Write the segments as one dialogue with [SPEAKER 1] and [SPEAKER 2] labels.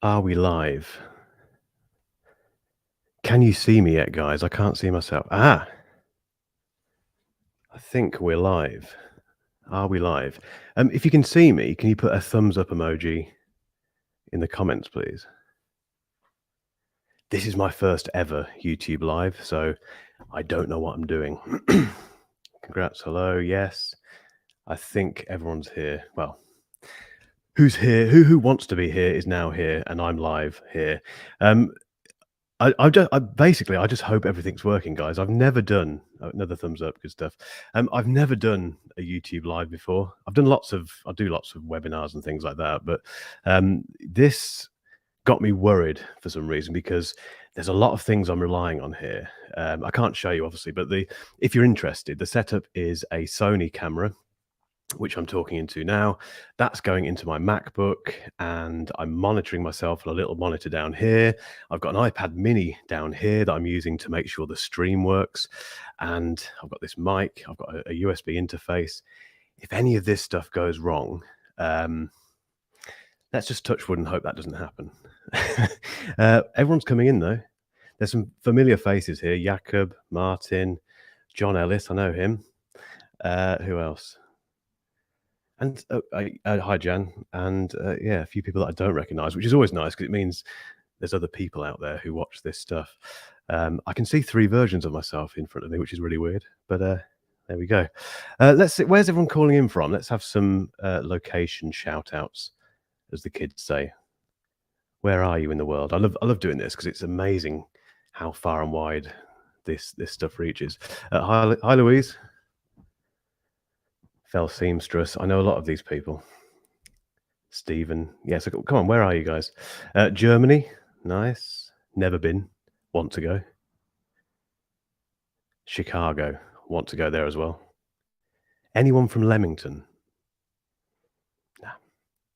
[SPEAKER 1] Are we live? Can you see me yet, guys? I can't see myself. I think we're live. Are we live? If you can see me, can you put a thumbs up emoji in the comments, please? This is my first ever YouTube live, so I don't know what I'm doing. Congrats, hello, yes. I think everyone's here. Well, who's here? Who wants to be here is now here, and I'm live here. I just hope everything's working, guys. I've never done another thumbs up, good stuff. I've never done a YouTube live before. I do lots of webinars and things like that, but this got me worried for some reason because there's a lot of things I'm relying on here. I can't show you obviously, but if you're interested, the setup is a Sony camera, which I'm talking into now. That's going into my MacBook, and I'm monitoring myself on a little monitor down here. I've got an iPad mini down here that I'm using to make sure the stream works. And I've got this mic, I've got a USB interface. If any of this stuff goes wrong, let's just touch wood and hope that doesn't happen. Everyone's coming in though. There's some familiar faces here. Jakob, Martin, John Ellis, I know him. Who else? And hi, Jan, and yeah, a few people that I don't recognise, which is always nice because it means there's other people out there who watch this stuff. I can see 3 versions of myself in front of me, which is really weird, but there we go. Let's see, where's everyone calling in from? Let's have some location shout-outs, as the kids say. Where are you in the world? I love doing this because it's amazing how far and wide this stuff reaches. Hi, Louise. Fell seamstress. I know a lot of these people. Stephen. Yeah, so come on, where are you guys? Germany. Nice. Never been. Want to go. Chicago. Want to go there as well. Anyone from Leamington? Nah.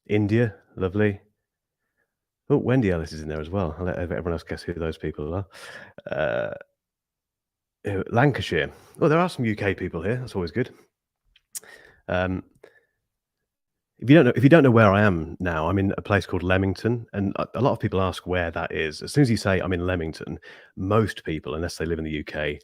[SPEAKER 1] India. Lovely. Oh, Wendy Ellis is in there as well. I'll let everyone else guess who those people are. Lancashire. Oh, there are some UK people here. That's always good. If you don't know where I am now, I'm in a place called Leamington, and a lot of people ask where that is. As soon as you say I'm in Leamington, most people, unless they live in the UK,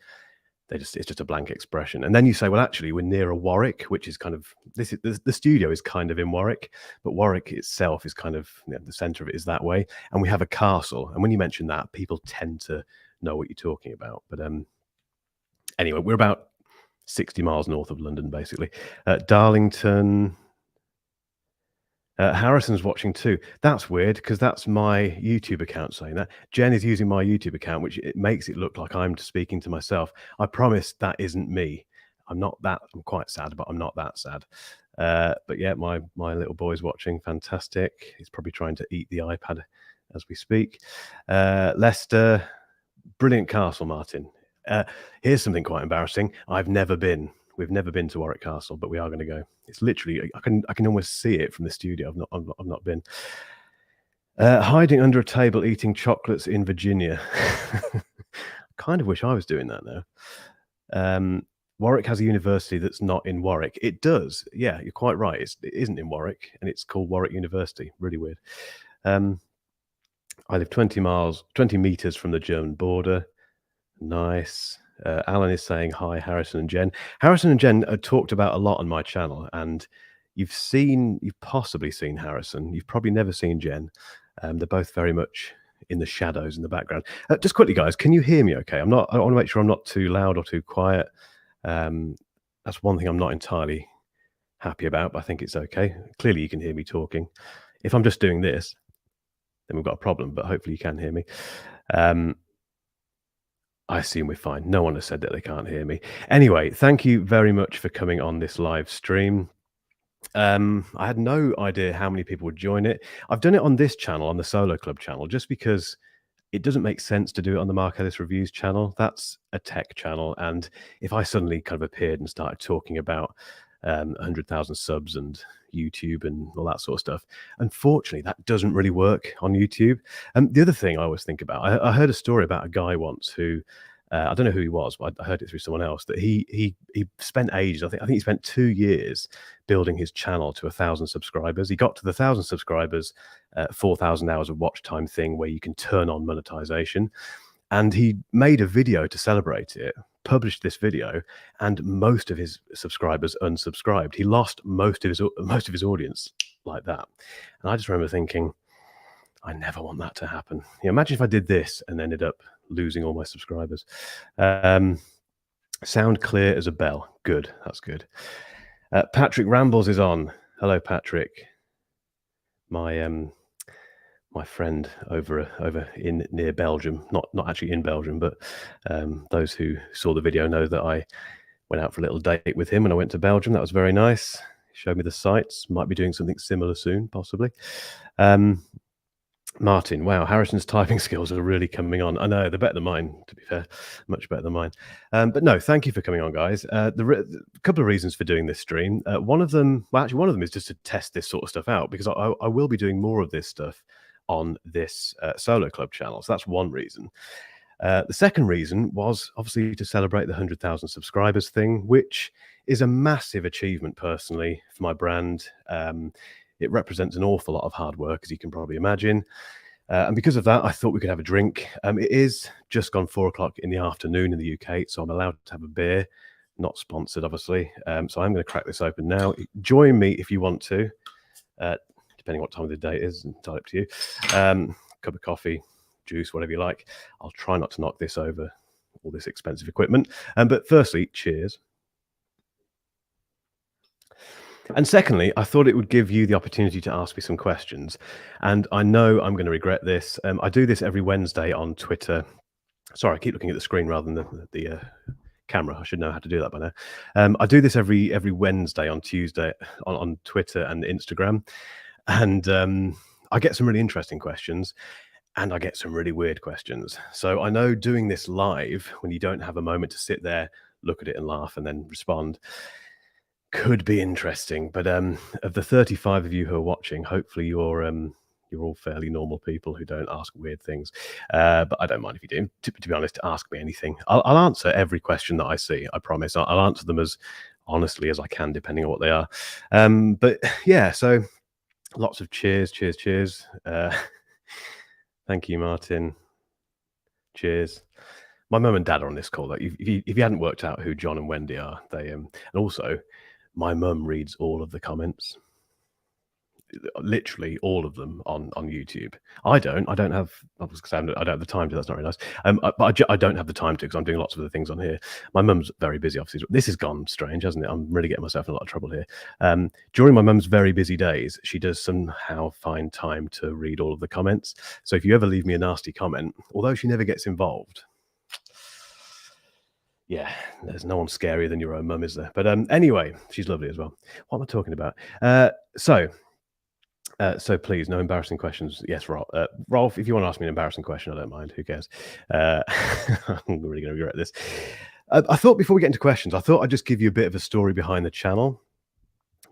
[SPEAKER 1] it's just a blank expression. And then you say, well, actually, we're near a Warwick, which is kind of the studio is kind of in Warwick, but Warwick itself is kind of the centre of it is that way. And we have a castle, and when you mention that, people tend to know what you're talking about. But anyway, we're about 60 miles north of London, basically. Darlington. Harrison's watching too. That's weird because that's my YouTube account saying that. Jen is using my YouTube account, which it makes it look like I'm speaking to myself. I promise that isn't me. I'm quite sad, but I'm not that sad. But yeah, my little boy's watching. Fantastic. He's probably trying to eat the iPad as we speak. Leicester, brilliant castle, Martin. Here's something quite embarrassing. We've never been to Warwick Castle, but we are going to go. It's literally, I can almost see it from the studio. I've not been. Hiding under a table eating chocolates in Virginia. Kind of wish I was doing that now. Warwick has a university that's not in Warwick. It does. Yeah, you're quite right. It isn't in Warwick, and it's called Warwick University. Really weird. I live 20 meters from the German border. Nice. Alan is saying hi, Harrison and Jen. Harrison and Jen are talked about a lot on my channel, and you've possibly seen Harrison. You've probably never seen Jen. They're both very much in the shadows in the background. Just quickly, guys, can you hear me okay? I want to make sure I'm not too loud or too quiet. That's one thing I'm not entirely happy about, but I think it's okay. Clearly, you can hear me talking. If I'm just doing this, then we've got a problem, but hopefully you can hear me. I assume we're fine. No one has said that they can't hear me. Anyway, thank you very much for coming on this live stream. I had no idea how many people would join it. I've done it on this channel, on the Solo Club channel, just because it doesn't make sense to do it on the Mark Ellis Reviews channel. That's a tech channel. And if I suddenly kind of appeared and started talking about 100,000 subs and YouTube and all that sort of stuff, unfortunately, that doesn't really work on YouTube. The other thing I always think about, I heard a story about a guy once who I don't know who he was, but I heard it through someone else, that he spent ages. I think he spent 2 years building his channel to 1,000 subscribers. He got to the 1,000 subscribers, 4,000 hours of watch time thing where you can turn on monetization. And he made a video to celebrate it, published this video, and most of his subscribers unsubscribed. He lost most of his audience like that. And I just remember thinking, I never want that to happen. Imagine if I did this and ended up losing all my subscribers. Sound clear as a bell. Good. That's good. Patrick Rambles is on. Hello, Patrick. My friend over in near Belgium, not actually in Belgium, but those who saw the video know that I went out for a little date with him when I went to Belgium. That was very nice. He showed me the sights. Might be doing something similar soon, possibly. Martin, wow, Harrison's typing skills are really coming on. I know, they're better than mine, to be fair, much better than mine. But no, thank you for coming on, guys. A couple of reasons for doing this stream. One of them is just to test this sort of stuff out, because I will be doing more of this stuff on this Solo Club channel. So that's one reason. The second reason was obviously to celebrate the 100,000 subscribers thing, which is a massive achievement personally for my brand. It represents an awful lot of hard work, as you can probably imagine. And because of that, I thought we could have a drink. It is just gone 4 o'clock in the afternoon in the UK, so I'm allowed to have a beer. Not sponsored, obviously. So I'm going to crack this open now. Join me if you want to, depending what time of the day it is, entirely up to you. Cup of coffee, juice, whatever you like. I'll try not to knock this over, all this expensive equipment. But firstly, cheers. And secondly, I thought it would give you the opportunity to ask me some questions. And I know I'm going to regret this. I do this every Wednesday on Twitter. Sorry, I keep looking at the screen rather than the camera. I should know how to do that by now. I do this every Wednesday on Tuesday on Twitter and Instagram. And I get some really interesting questions. And I get some really weird questions. So I know doing this live, when you don't have a moment to sit there, look at it and laugh and then respond, could be interesting. But of the 35 of you who are watching, hopefully you're all fairly normal people who don't ask weird things. But I don't mind if you do. To be honest, ask me anything. I'll answer every question that I see. I promise. I'll answer them as honestly as I can, depending on what they are. But yeah, so lots of cheers. Thank you, Martin. Cheers. My mum and dad are on this call. If you hadn't worked out who John and Wendy are, they and also my mum reads all of the comments, literally all of them on YouTube. I don't have the time to. That's not very nice. But I don't have the time to, because I'm doing lots of other things on here. My mum's very busy, obviously. This has gone strange, hasn't it? I'm really getting myself in a lot of trouble here. During my mum's very busy days, she does somehow find time to read all of the comments. So if you ever leave me a nasty comment, although she never gets involved, yeah, there's no one scarier than your own mum, is there? But anyway, she's lovely as well. What am I talking about? So please, no embarrassing questions. Yes, Rolf, if you want to ask me an embarrassing question, I don't mind. Who cares? I'm really going to regret this. I thought before we get into questions, I thought I'd just give you a bit of a story behind the channel,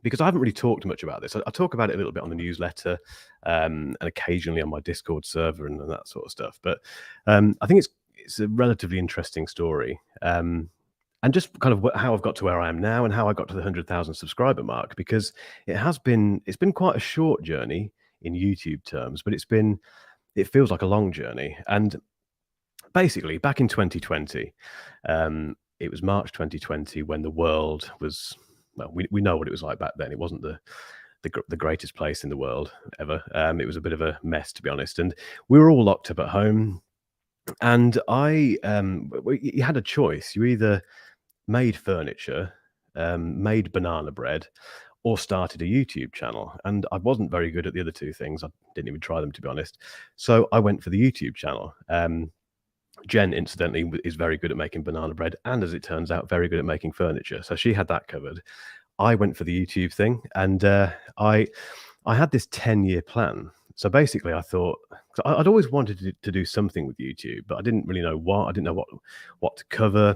[SPEAKER 1] because I haven't really talked much about this. I talk about it a little bit on the newsletter and occasionally on my Discord server and that sort of stuff. But I think it's a relatively interesting story. And just kind of how I've got to where I am now and how I got to the 100,000 subscriber mark, because it's been quite a short journey in YouTube terms, but it feels like a long journey. And basically back in 2020, it was March 2020 when the world was, well, we know what it was like back then. It wasn't the greatest place in the world ever. It was a bit of a mess, to be honest. And we were all locked up at home. And you had a choice. You either made furniture, made banana bread, or started a YouTube channel. And I wasn't very good at the other two things. I didn't even try them, to be honest. So I went for the YouTube channel. Jen, incidentally, is very good at making banana bread, and as it turns out, very good at making furniture. So she had that covered. I went for the YouTube thing, and I had this 10-year plan. So basically, I thought, I'd always wanted to do something with YouTube, but I didn't really know what. I didn't know what to cover,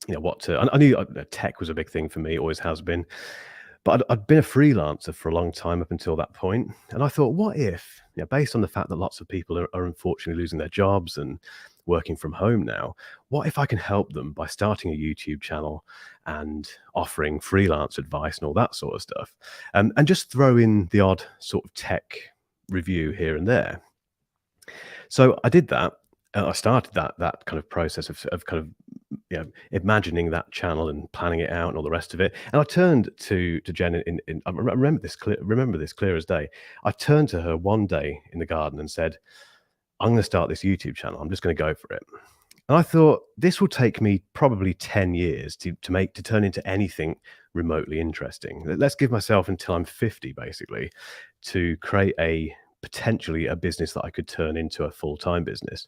[SPEAKER 1] I knew tech was a big thing for me, always has been. But I'd been a freelancer for a long time up until that point. And I thought, what if, based on the fact that lots of people are unfortunately losing their jobs, and working from home now. What if I can help them by starting a YouTube channel and offering freelance advice and all that sort of stuff, and just throw in the odd sort of tech review here and there. So I did that. I started that kind of process of kind of, imagining that channel and planning it out and all the rest of it. And I turned to Jen in I remember this clear as day. I turned to her one day in the garden and said, "I'm going to start this YouTube channel. I'm just going to go for it." And I thought, this will take me probably 10 years to turn into anything remotely interesting. Let's give myself until I'm 50, basically, to create potentially a business that I could turn into a full-time business.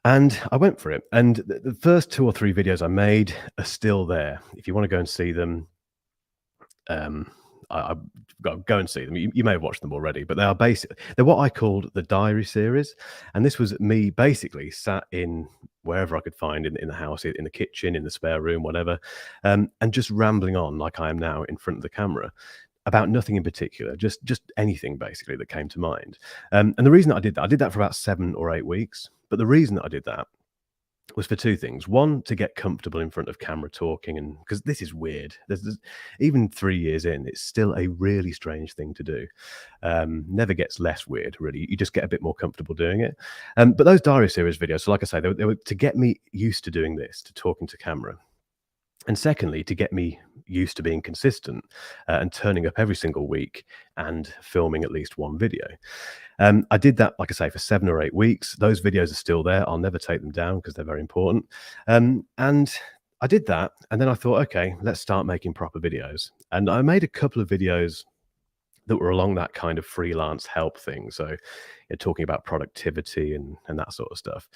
[SPEAKER 1] And I went for it. And the first 2 or 3 videos I made are still there. If you want to go and see them, I go and see them. You may have watched them already, but they're what I called the diary series. And this was me basically sat in wherever I could find in the house, in the kitchen, in the spare room, whatever, and just rambling on like I am now in front of the camera about nothing in particular, just anything basically that came to mind. And the reason I did that for about 7 or 8 weeks. But the reason that I did that was for 2 things. One, to get comfortable in front of camera talking, and because this is weird. There's even 3 years in, it's still a really strange thing to do. Never gets less weird, really. You just get a bit more comfortable doing it. But those diary series videos, so like I say, they were to get me used to doing this, to talking to camera. And secondly, to get me used to being consistent and turning up every single week and filming at least one video. I did that, like I say, for 7 or 8 weeks. Those videos are still there. I'll never take them down because they're very important. And I did that. And then I thought, okay, let's start making proper videos. And I made a couple of videos that were along that kind of freelance help thing. So talking about productivity and that sort of stuff.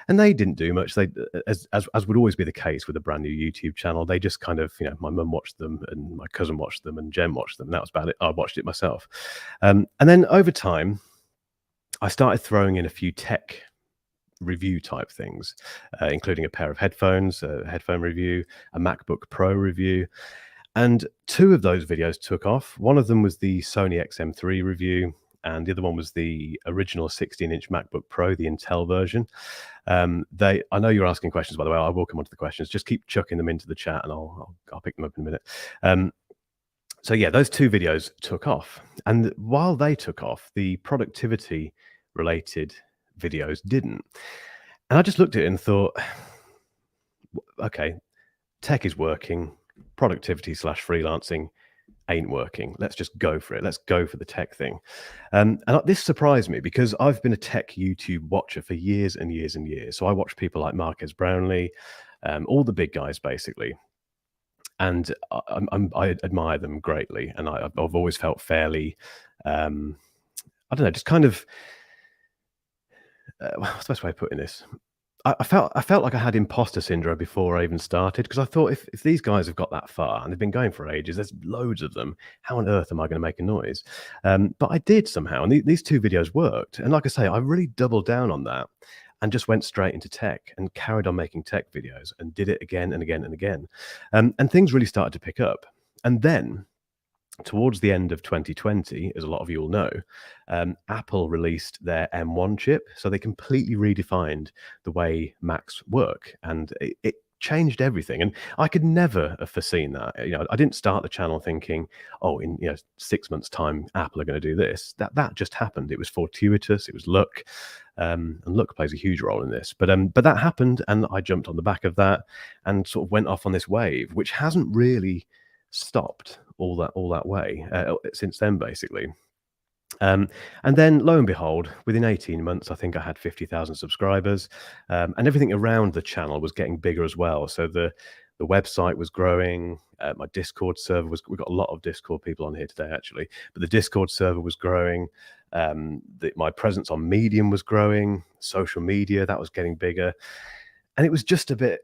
[SPEAKER 1] And they didn't do much. They, as would always be the case with a brand new YouTube channel, they just kind of, my mum watched them and my cousin watched them and Jen watched them. That was about it. I watched it myself. And then over time, I started throwing in a few tech review type things, including a pair of headphones, a headphone review, a MacBook Pro review. And 2 of those videos took off. One of them was the Sony XM3 review, and the other one was the original 16-inch MacBook Pro, the Intel version. I know you're asking questions, by the way. I will come on to the questions. Just keep chucking them into the chat, and I'll pick them up in a minute. So yeah, those 2 videos took off. And while they took off, the productivity-related videos didn't. And I just looked at it and thought, okay, tech is working. Productivity/freelancing ain't working. Let's just go for it. Let's go for the tech thing. And this surprised me because I've been a tech YouTube watcher for years and years and years. So I watch people like Marques Brownlee, all the big guys basically. And I admire them greatly. And I've always felt fairly, I don't know, just kind of, what's the best way of putting this? I felt like I had imposter syndrome before I even started, because I thought if these guys have got that far and they've been going for ages, there's loads of them. How on earth am I going to make a noise? But I did somehow, and these 2 videos worked. And like I say, I really doubled down on that and just went straight into tech and carried on making tech videos and did it again and again and again. And things really started to pick up. And then towards the end of 2020, as a lot of you will know, Apple released their M1 chip. So they completely redefined the way Macs work, and it changed everything. And I could never have foreseen that. I didn't start the channel thinking, oh, in 6 months' time, Apple are going to do this. That just happened. It was fortuitous. It was luck, and luck plays a huge role in this. But that happened, and I jumped on the back of that and sort of went off on this wave, which hasn't really stopped all that way since then, basically. And then lo and behold, within 18 months, I think I had 50,000 subscribers, and everything around the channel was getting bigger as well. So the website was growing. My Discord server we've got a lot of Discord people on here today, actually, but the Discord server was growing. My presence on Medium was growing. Social media, that was getting bigger. And it was just a bit,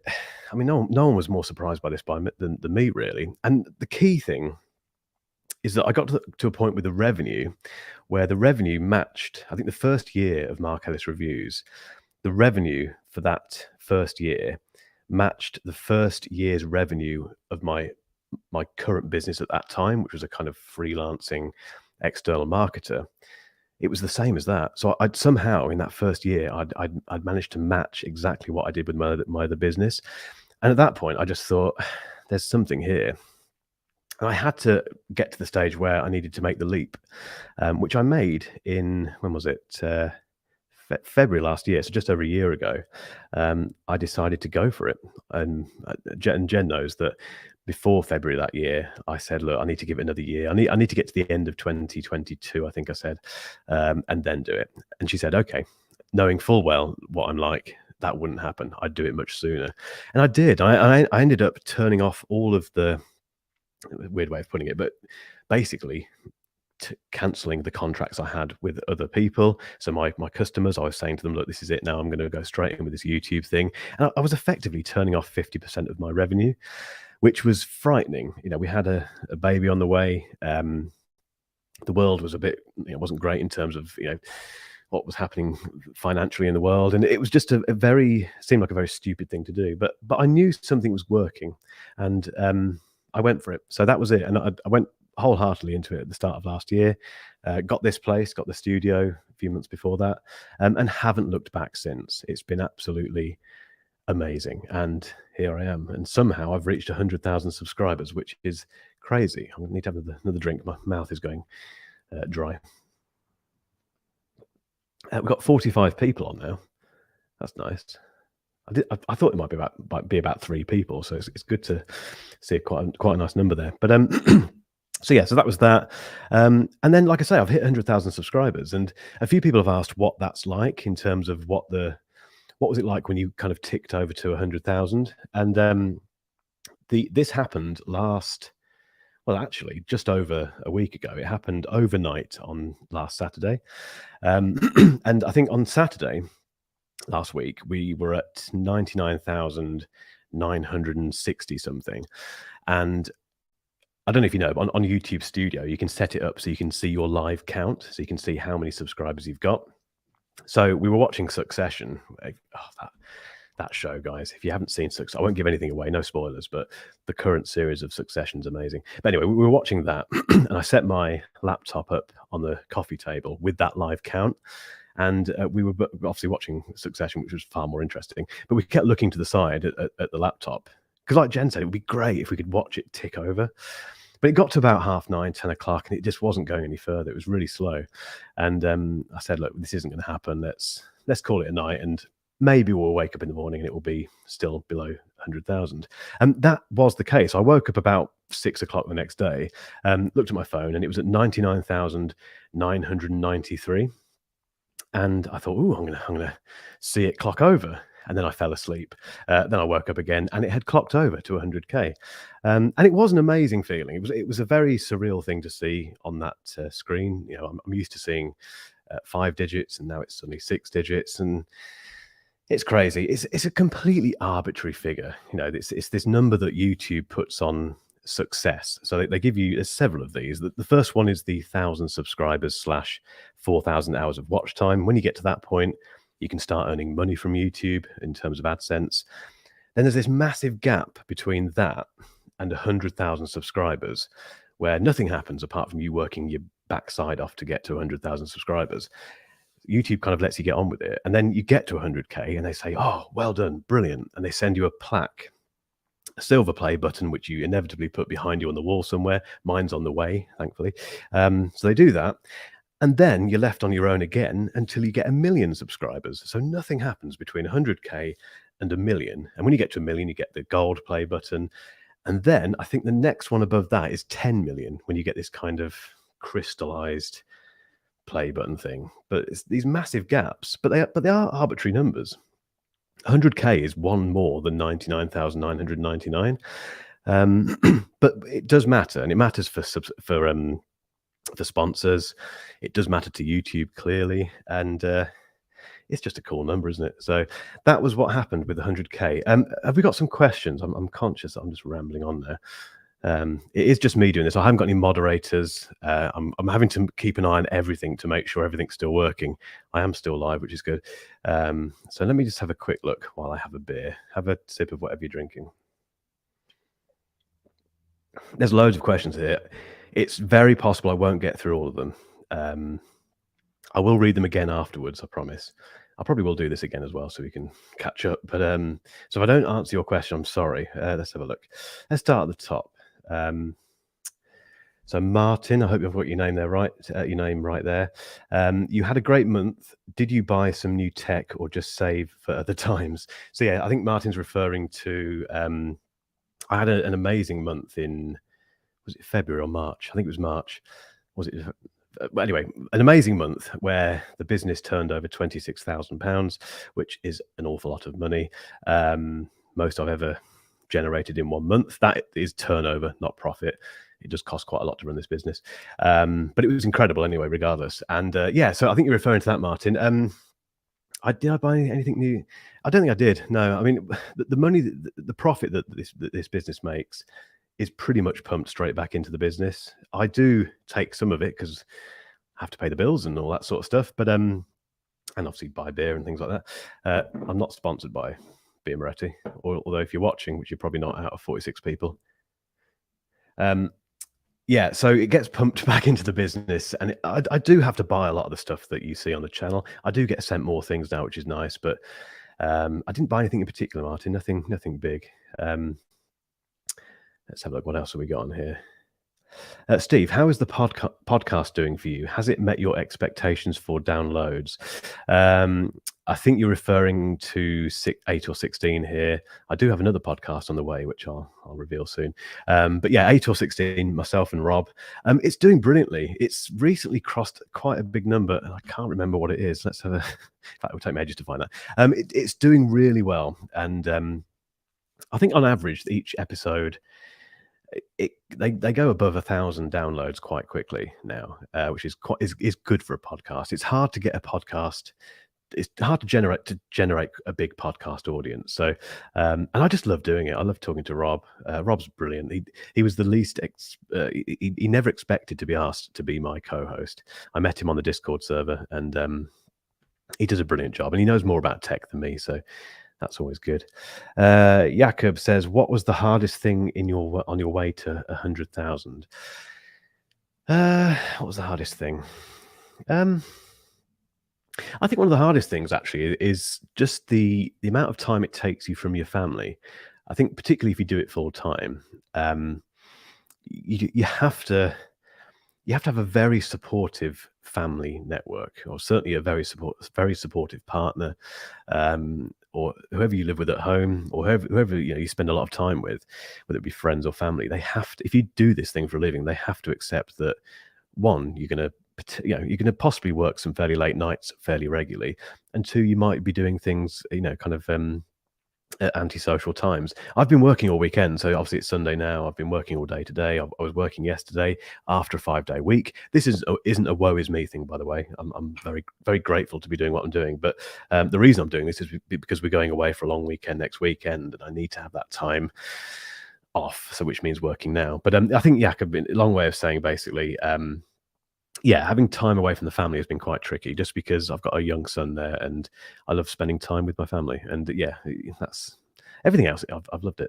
[SPEAKER 1] I mean, no one was more surprised by this than me, really. And the key thing is that I got to a point with the revenue where the revenue matched, I think the first year of Mark Ellis Reviews, the revenue for that first year matched the first year's revenue of my current business at that time, which was a kind of freelancing external marketer. it was the same as that. So I'd somehow in that first year, I'd managed to match exactly what I did with my other business. And at that point, I just thought, there's something here. And I had to get to the stage where I needed to make the leap, which I made in, when was it? February last year, so just over a year ago. I decided to go for it. And Jen knows that before February that year, I said, look, I need to give it another year. I need to get to the end of 2022, I think I said, and then do it. And she said, okay, knowing full well what I'm like, that wouldn't happen. I'd do it much sooner. And I did. I ended up turning off all of the, weird way of putting it, but basically cancelling the contracts I had with other people. So my customers, I was saying to them, look, this is it now. I'm going to go straight in with this YouTube thing. And I was effectively turning off 50% of my revenue, which was frightening. You know, we had a baby on the way. The world was a bit, wasn't great in terms of, what was happening financially in the world. And it was just seemed like a very stupid thing to do. But I knew something was working, and I went for it. So that was it. And I went wholeheartedly into it at the start of last year. Got this place, got the studio a few months before that, and haven't looked back since. It's been absolutely amazing. And here I am. And somehow I've reached 100,000 subscribers, which is crazy. I need to have another drink. My mouth is going dry. We've got 45 people on now. That's nice. I thought it might be about 3 people, so it's good to see quite a nice number there. But so yeah, so that was that. And then, like I say, I've hit 100,000 subscribers, and a few people have asked what that's like in terms of what was it like when you kind of ticked over to 100,000. And this happened actually just over a week ago. It happened overnight on last Saturday, and I think on Saturday last week we were at 99,960 something. And I don't know if you know, but on YouTube Studio, you can set it up so you can see your live count, so you can see how many subscribers you've got. So we were watching Succession. That show, guys. If you haven't seen Succession, I won't give anything away, no spoilers, but the current series of Succession's amazing. But anyway, we were watching that, and I set my laptop up on the coffee table with that live count. And we were obviously watching Succession, which was far more interesting. But we kept looking to the side at the laptop, because like Jen said, it would be great if we could watch it tick over. But it got to about 9:30, 10 o'clock, and it just wasn't going any further. It was really slow. And I said, look, this isn't going to happen. Let's call it a night, and maybe we'll wake up in the morning and it will be still below 100,000. And that was the case. I woke up about 6 o'clock the next day, looked at my phone, and it was at 99,993. And I thought, I'm gonna see it clock over. And then I fell asleep. Then I woke up again, and it had clocked over to 100K. And it was an amazing feeling. It was a very surreal thing to see on that screen. I'm used to seeing 5 digits, and now it's suddenly 6 digits, and it's crazy. It's a completely arbitrary figure. It's this number that YouTube puts on success. So they give you, there's several of these. The first one is the 1,000 subscribers / 4,000 hours of watch time. When you get to that point, you can start earning money from YouTube in terms of AdSense. Then there's this massive gap between that and 100,000 subscribers, where nothing happens apart from you working your backside off to get to 100,000 subscribers. YouTube kind of lets you get on with it. And then you get to 100K and they say, oh, well done, brilliant. And they send you a plaque, a silver play button, which you inevitably put behind you on the wall somewhere. Mine's on the way, thankfully. So they do that. And then you're left on your own again until you get 1 million subscribers. So nothing happens between 100K and 1 million. And when you get to 1 million, you get the gold play button. And then I think the next one above that is 10 million, when you get this kind of crystallized play button thing. But it's these massive gaps, but they are arbitrary numbers. 100K is one more than 99,999. But it does matter, and it matters for sponsors. It does matter to YouTube, clearly, and it's just a cool number, isn't it? So that was what happened with 100K. Have we got some questions? I'm conscious that I'm just rambling on there. It is just me doing this. I haven't got any moderators. I'm having to keep an eye on everything to make sure everything's still working. I am still live, which is good. So let me just have a quick look while I have a beer. Have a sip of whatever you're drinking. There's loads of questions here. It's very possible I won't get through all of them. I will read them again afterwards, I promise. I probably will do this again as well so we can catch up. But so if I don't answer your question, I'm sorry. Let's have a look. Let's start at the top. So Martin, I hope you've got your name there right. Your name right there. You had a great month. Did you buy some new tech or just save for other times? So yeah, I think Martin's referring to. I had an amazing month in, was it February or March? I think it was March. Was it? Well, anyway, an amazing month where the business turned over £26,000, which is an awful lot of money. Most I've ever generated in 1 month. That is turnover, not profit. It does cost quite a lot to run this business. But it was incredible anyway, regardless. And yeah, so I think you're referring to that, Martin. Did I buy anything new? I don't think I did. No, I mean, the money, the profit that this business makes is pretty much pumped straight back into the business. I do take some of it because I have to pay the bills and all that sort of stuff. But and obviously buy beer and things like that. I'm not sponsored by Beer Moretti, although if you're watching, which you're probably not out of 46 people. Yeah, so it gets pumped back into the business, and I do have to buy a lot of the stuff that you see on the channel. I do get sent more things now, which is nice, but I didn't buy anything in particular, Martin. Nothing big. Let's have a look. What else have we got on here? Steve, how is the podcast doing for you? Has it met your expectations for downloads? I think you're referring to 8 or 16 here. I do have another podcast on the way, which I'll reveal soon. But yeah, 8 or 16, myself and Rob. It's doing brilliantly. It's recently crossed quite a big number, and I can't remember what it is. Let's have a. In fact, it will take me ages to find that. It's doing really well, and I think on average, each episode. They go above 1,000 downloads quite quickly now, which is good for a podcast. It's hard to get a podcast. It's hard to generate a big podcast audience. So, and I just love doing it. I love talking to Rob. Rob's brilliant. He was the least. He never expected to be asked to be my co-host. I met him on the Discord server, and he does a brilliant job. And he knows more about tech than me. So. That's always good. Jakob says, "What was the hardest thing on your way to 100,000?" What was the hardest thing? I think one of the hardest things actually is just the amount of time it takes you from your family. I think particularly if you do it full time, you have to have a very supportive family network, or certainly a very supportive partner, or whoever you live with at home, or whoever you spend a lot of time with, whether it be friends or family. They have to, if you do this thing for a living, they have to accept that one, you're going to possibly work some fairly late nights fairly regularly, and two, you might be doing things kind of at antisocial times. I've been working all weekend, so obviously it's Sunday now. I've been working all day today. I was working yesterday after a 5-day week. This isn't a woe is me thing, by the way. I'm very, very grateful to be doing what I'm doing. But the reason I'm doing this is because we're going away for a long weekend next weekend, and I need to have that time off. So which means working now. But I think Jakob, a long way of saying basically. Yeah, having time away from the family has been quite tricky, just because I've got a young son there, and I love spending time with my family. And yeah, that's everything else. I've loved it.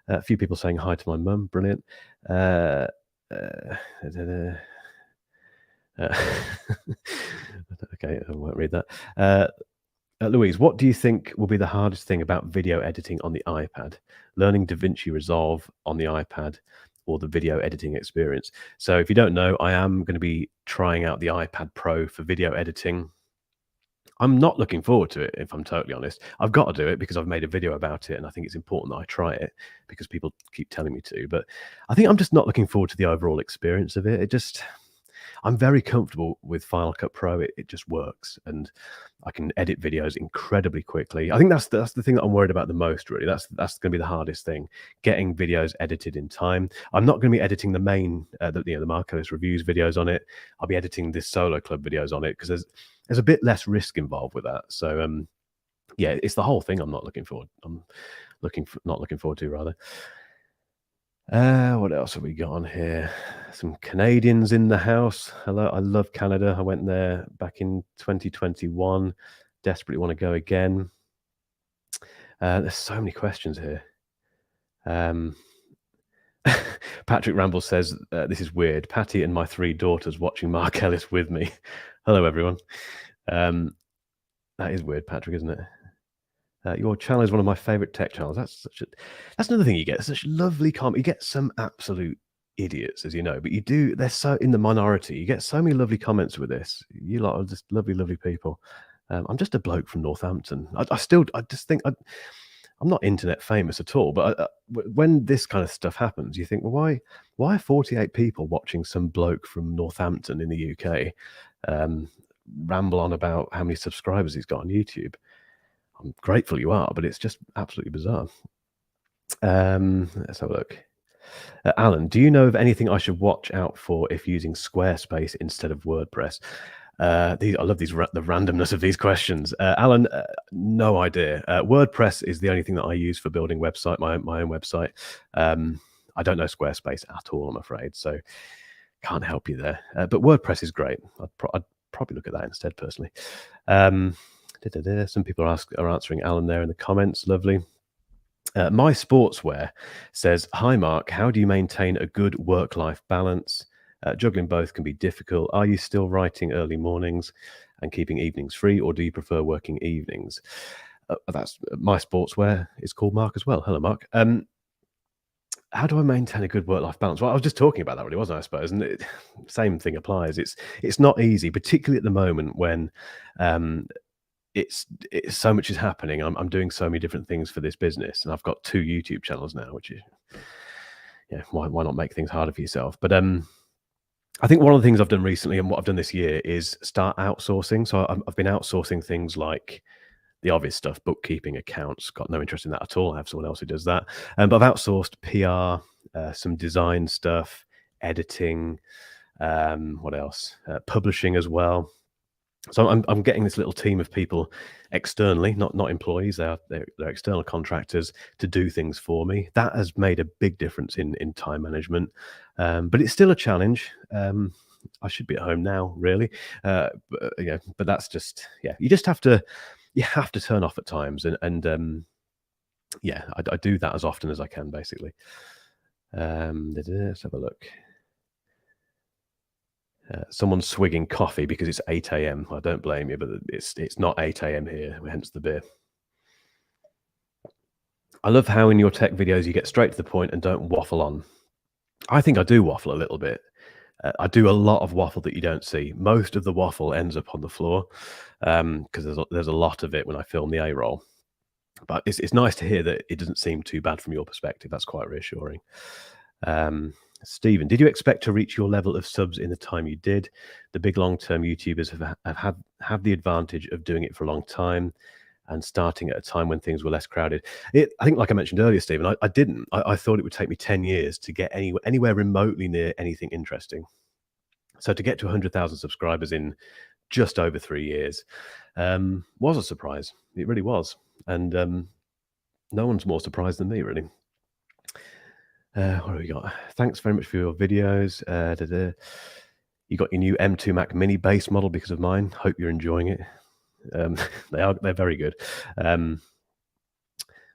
[SPEAKER 1] A few people saying hi to my mum, brilliant. Okay, I won't read that. Louise, what do you think will be the hardest thing about video editing on the iPad? Learning DaVinci Resolve on the iPad, or the video editing experience? So if you don't know, I am going to be trying out the iPad Pro for video editing. I'm not looking forward to it, if I'm totally honest. I've got to do it because I've made a video about it, and I think it's important that I try it because people keep telling me to. But I think I'm just not looking forward to the overall experience of it. I'm very comfortable with Final Cut Pro. It just works, and I can edit videos incredibly quickly. I think that's the thing that I'm worried about the most, really. That's going to be the hardest thing, getting videos edited in time. I'm not going to be editing the main, the Marcos reviews videos on it. I'll be editing this Solo Club videos on it because there's a bit less risk involved with that. So yeah, it's the whole thing I'm not looking forward. Not looking forward to, rather. What else have we got on here? Some Canadians in the house. Hello, I love Canada. I went there back in 2021. Desperately want to go again. There's so many questions here. Patrick Ramble says, this is weird. Patty and my 3 daughters watching Mark Ellis with me. Hello, everyone. Um, that is weird, Patrick, isn't it? Your channel is one of my favorite tech channels. That's another thing you get. Such lovely comment. You get some absolute idiots, as you know, but they're so in the minority. You get so many lovely comments with this. You lot are just lovely, lovely people. I'm just a bloke from Northampton. I just think I'm not internet famous at all, but when this kind of stuff happens, you think, well, why are 48 people watching some bloke from Northampton in the UK ramble on about how many subscribers he's got on YouTube? I'm grateful you are, but it's just absolutely bizarre. Let's have a look. Alan, do you know of anything I should watch out for if using Squarespace instead of WordPress? I love the randomness of these questions. Alan, no idea. WordPress is the only thing that I use for building my own website. I don't know Squarespace at all, I'm afraid, so can't help you there. But WordPress is great. I'd probably look at that instead, personally. Some people are answering Alan there in the comments. Lovely. My Sportswear says, "Hi Mark, how do you maintain a good work-life balance? Juggling both can be difficult. Are you still writing early mornings and keeping evenings free, or do you prefer working evenings?" That's My Sportswear is called Mark as well. Hello, Mark. How do I maintain a good work-life balance? Well, I was just talking about that, really, wasn't I? I suppose, and same thing applies. It's not easy, particularly at the moment when it's so much is happening. I'm doing so many different things for this business, and I've got 2 YouTube channels now, which is, yeah, why not make things harder for yourself? But I think one of the things I've done recently and what I've done this year is start outsourcing. So I've been outsourcing things like the obvious stuff, bookkeeping, accounts. Got no interest in that at all. I have someone else who does that. But I've outsourced PR, some design stuff, editing, what else? Publishing as well. So I'm getting this little team of people externally, not employees. They're external contractors to do things for me. That has made a big difference in time management, but it's still a challenge. I should be at home now, really, but that's just You just have to turn off at times, and I do that as often as I can, basically. Let's have a look. Someone's swigging coffee because it's 8 a.m. I don't blame you, but it's not 8 a.m. here, hence the beer. I love how in your tech videos you get straight to the point and don't waffle on. I think I do waffle a little bit. I do a lot of waffle that you don't see. Most of the waffle ends up on the floor because there's a lot of it when I film the A-roll. But it's nice to hear that it doesn't seem too bad from your perspective. That's quite reassuring. Stephen, did you expect to reach your level of subs in the time you did? The big long-term YouTubers have the advantage of doing it for a long time and starting at a time when things were less crowded. I think, like I mentioned earlier, Stephen, I didn't. I thought it would take me 10 years to get anywhere remotely near anything interesting. So to get to 100,000 subscribers in just over 3 years was a surprise. It really was. And no one's more surprised than me, really. What have we got? Thanks very much for your videos. You got your new M2 Mac Mini base model because of mine. Hope you're enjoying it. They're very good.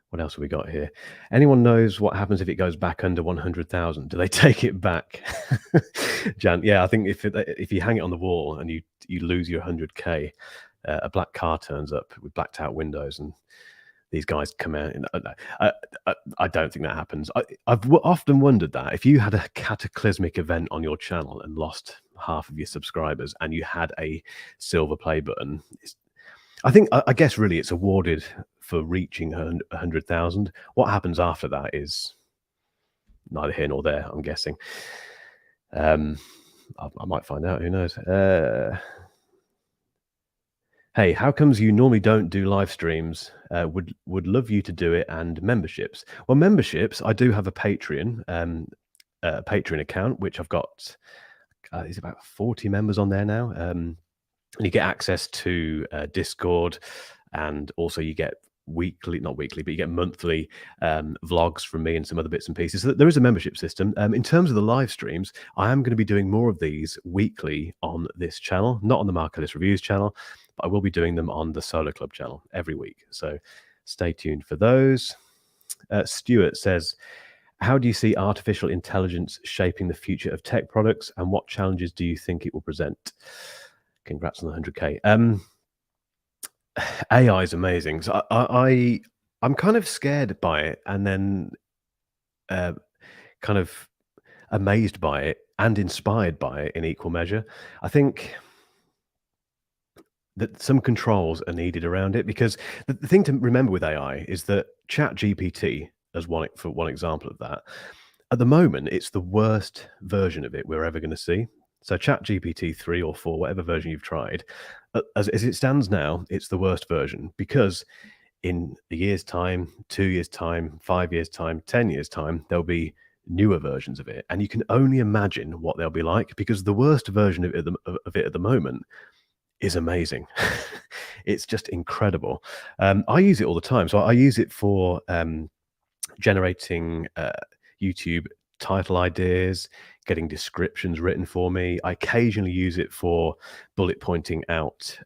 [SPEAKER 1] What else have we got here? Anyone knows what happens if it goes back under 100,000? Do they take it back? Jan, yeah, I think if you hang it on the wall and you lose your 100K, a black car turns up with blacked out windows and these guys come out. I don't think that happens. I've often wondered that if you had a cataclysmic event on your channel and lost half of your subscribers and you had a silver play button, I guess really it's awarded for reaching 100,000. What happens after that is neither here nor there, I'm guessing. I might find out, who knows. Hey, how comes you normally don't do live streams? Would love you to do it, and memberships. Well, memberships, I do have a Patreon account, which I've got. There's about 40 members on there now, and you get access to Discord, and also you get not weekly, but you get monthly vlogs from me and some other bits and pieces. So there is a membership system. In terms of the live streams, I am going to be doing more of these weekly on this channel, not on the Mark Ellis Reviews channel, but I will be doing them on the Solo Club channel every week. So stay tuned for those. Stuart says, how do you see artificial intelligence shaping the future of tech products, and what challenges do you think it will present? Congrats on the 100K. AI is amazing. So I'm kind of scared by it, and then uh, kind of amazed by it and inspired by it in equal measure. I think that some controls are needed around it, because the thing to remember with AI is that ChatGPT, as for one example of that, at the moment, it's the worst version of it we're ever going to see. So ChatGPT 3 or 4, whatever version you've tried, as it stands now, it's the worst version, because in a year's time, 2 years' time, 5 years' time, 10 years' time, there'll be newer versions of it. And you can only imagine what they'll be like, because the worst version of it at the moment is amazing. It's just incredible. I use it all the time. So I use it for generating YouTube title ideas, getting descriptions written for me. I occasionally use it for bullet pointing out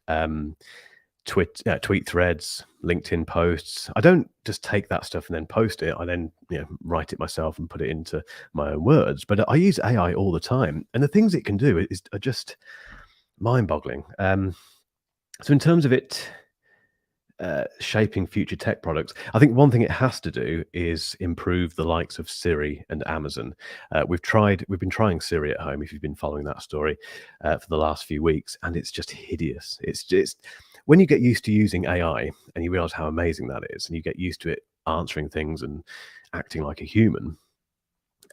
[SPEAKER 1] tweet threads, LinkedIn posts. I don't just take that stuff and then post it. I then write it myself and put it into my own words. But I use AI all the time, and the things it can do are just mind-boggling. So in terms of it shaping future tech products, I think one thing it has to do is improve the likes of Siri and Amazon. We've been trying Siri at home, if you've been following that story, for the last few weeks, and it's just hideous. It's just, when you get used to using AI and you realize how amazing that is, and you get used to it answering things and acting like a human,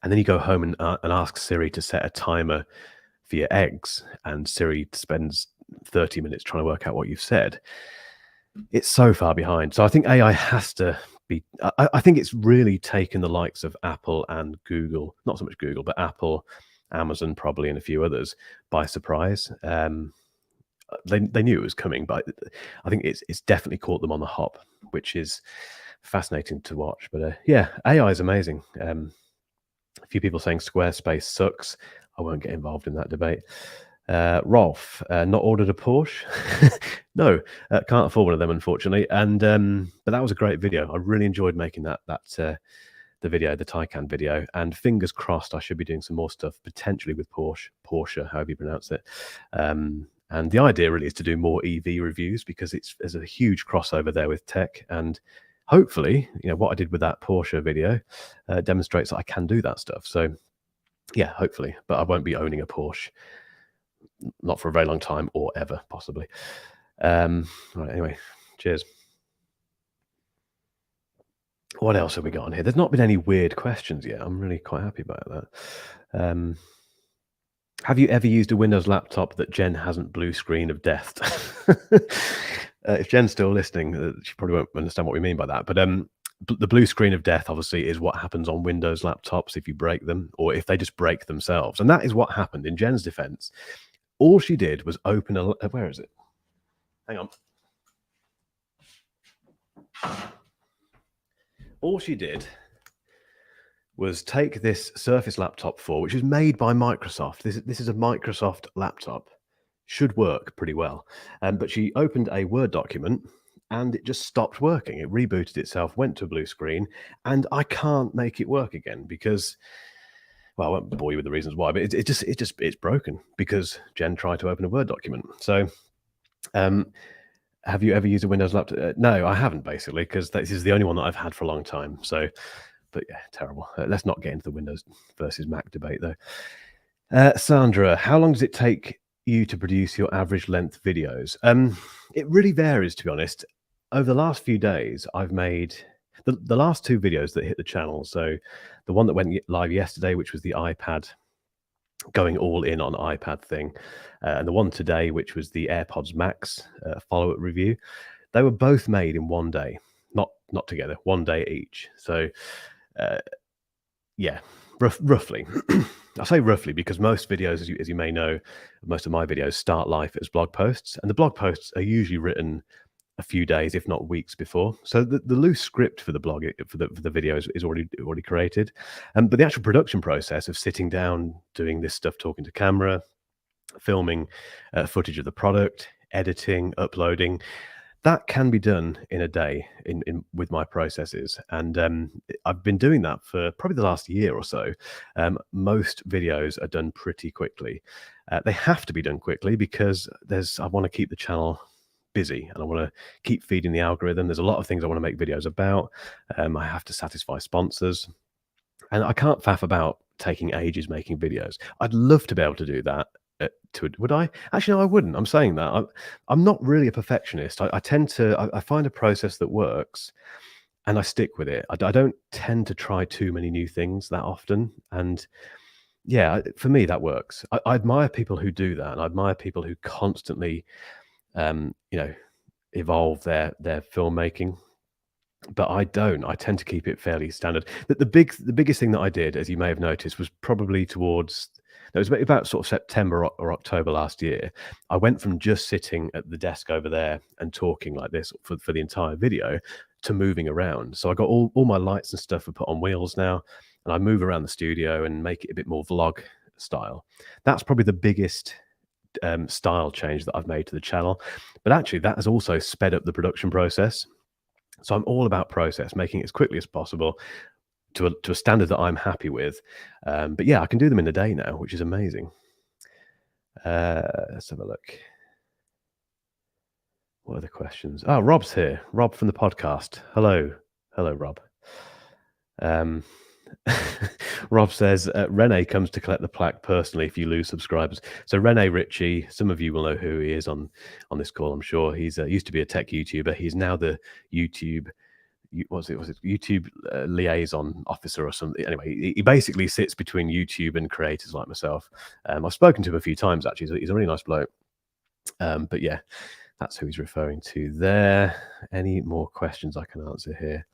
[SPEAKER 1] and then you go home and ask Siri to set a timer for your eggs, and Siri spends 30 minutes trying to work out what you've said. It's so far behind. So I think AI has to be, I think it's really taken the likes of Apple and Google, not so much Google, but Apple, Amazon probably, and a few others by surprise. They knew it was coming, but I think it's definitely caught them on the hop, which is fascinating to watch. But yeah, AI is amazing. A few people saying Squarespace sucks. I won't get involved in that debate. Rolf, not ordered a Porsche? No, can't afford one of them, unfortunately. And but that was a great video. I really enjoyed making the video, the Taycan video. And fingers crossed, I should be doing some more stuff, potentially with Porsche, however you pronounce it. And the idea really is to do more EV reviews, because there's a huge crossover there with tech. And hopefully, what I did with that Porsche video demonstrates that I can do that stuff. So yeah, hopefully, but I won't be owning a Porsche, not for a very long time, or ever, possibly. Right, anyway, cheers. What else have we got on here? There's not been any weird questions yet. I'm really quite happy about that. Have you ever used a Windows laptop that Jen hasn't blue screen of death? If Jen's still listening, she probably won't understand what we mean by that. But the blue screen of death, obviously, is what happens on Windows laptops if you break them, or if they just break themselves. And that is what happened in Jen's defense. All she did was open where is it? Hang on. All she did was take this Surface Laptop 4, which is made by Microsoft. This is a Microsoft laptop. Should work pretty well. But she opened a Word document and it just stopped working. It rebooted itself, went to a blue screen, and I can't make it work again because, well, I won't bore you with the reasons why, but it's broken because Jen tried to open a Word document. So, have you ever used a Windows laptop? No, I haven't, basically, because this is the only one that I've had for a long time. So, but yeah, terrible. Let's not get into the Windows versus Mac debate, though. Sandra, how long does it take you to produce your average length videos? It really varies, to be honest. Over the last few days, I've made the last 2 videos that hit the channel. So the one that went live yesterday, which was the iPad, going all in on iPad thing, and the one today, which was the AirPods Max follow-up review, they were both made in one day, not together, one day each. So yeah, roughly. I say roughly because most videos, as you may know, most of my videos start life as blog posts, and the blog posts are usually written a few days, if not weeks, before. So the loose script for the blog, for the video is already created, but the actual production process of sitting down, doing this stuff, talking to camera, filming footage of the product, editing, uploading, that can be done in a day with my processes. And I've been doing that for probably the last year or so. Most videos are done pretty quickly. They have to be done quickly because I want to keep the channel busy and I want to keep feeding the algorithm. There's a lot of things I want to make videos about. I have to satisfy sponsors, and I can't faff about taking ages making videos. I'd love to be able to do that. Would I? Actually, no, I wouldn't. I'm saying that. I'm not really a perfectionist. I tend to, I find a process that works and I stick with it. I don't tend to try too many new things that often. And yeah, for me, that works. I admire people who do that. And I admire people who constantly, you know, evolve their filmmaking. But I don't. I tend to keep it fairly standard. The biggest thing that I did, as you may have noticed, was probably towards it was about sort of September or October last year. I went from just sitting at the desk over there and talking like this for the entire video to moving around. So I got all my lights and stuff are put on wheels now, and I move around the studio and make it a bit more vlog style. That's probably the biggest style change that I've made to the channel. But actually, that has also sped up the production process. So I'm all about process, making it as quickly as possible to a standard that I'm happy with. But yeah, I can do them in a day now, which is amazing. Let's have a look. What are the questions? Oh, Rob's here. Rob from the podcast. Hello. Hello, Rob. Rob says, Rene comes to collect the plaque personally if you lose subscribers. So Rene Ritchie, some of you will know who he is on this call, I'm sure. He's used to be a tech YouTuber. He's now the YouTube YouTube liaison officer or something. Anyway, he basically sits between YouTube and creators like myself. I've spoken to him a few times, actually. He's a really nice bloke. But yeah, that's who he's referring to there. Any more questions I can answer here?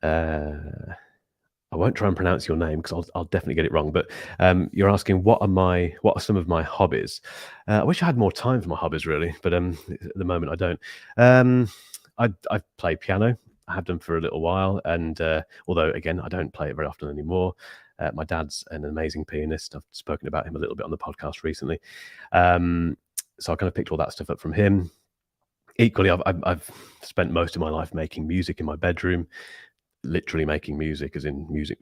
[SPEAKER 1] I won't try and pronounce your name because I'll definitely get it wrong. But you're asking what are some of my hobbies? I wish I had more time for my hobbies, really, but at the moment I don't. I play piano. I have done for a little while, and although again I don't play it very often anymore. My dad's an amazing pianist. I've spoken about him a little bit on the podcast recently. So I kind of picked all that stuff up from him. Equally, I've spent most of my life making music in my bedroom. Literally making music, as in music.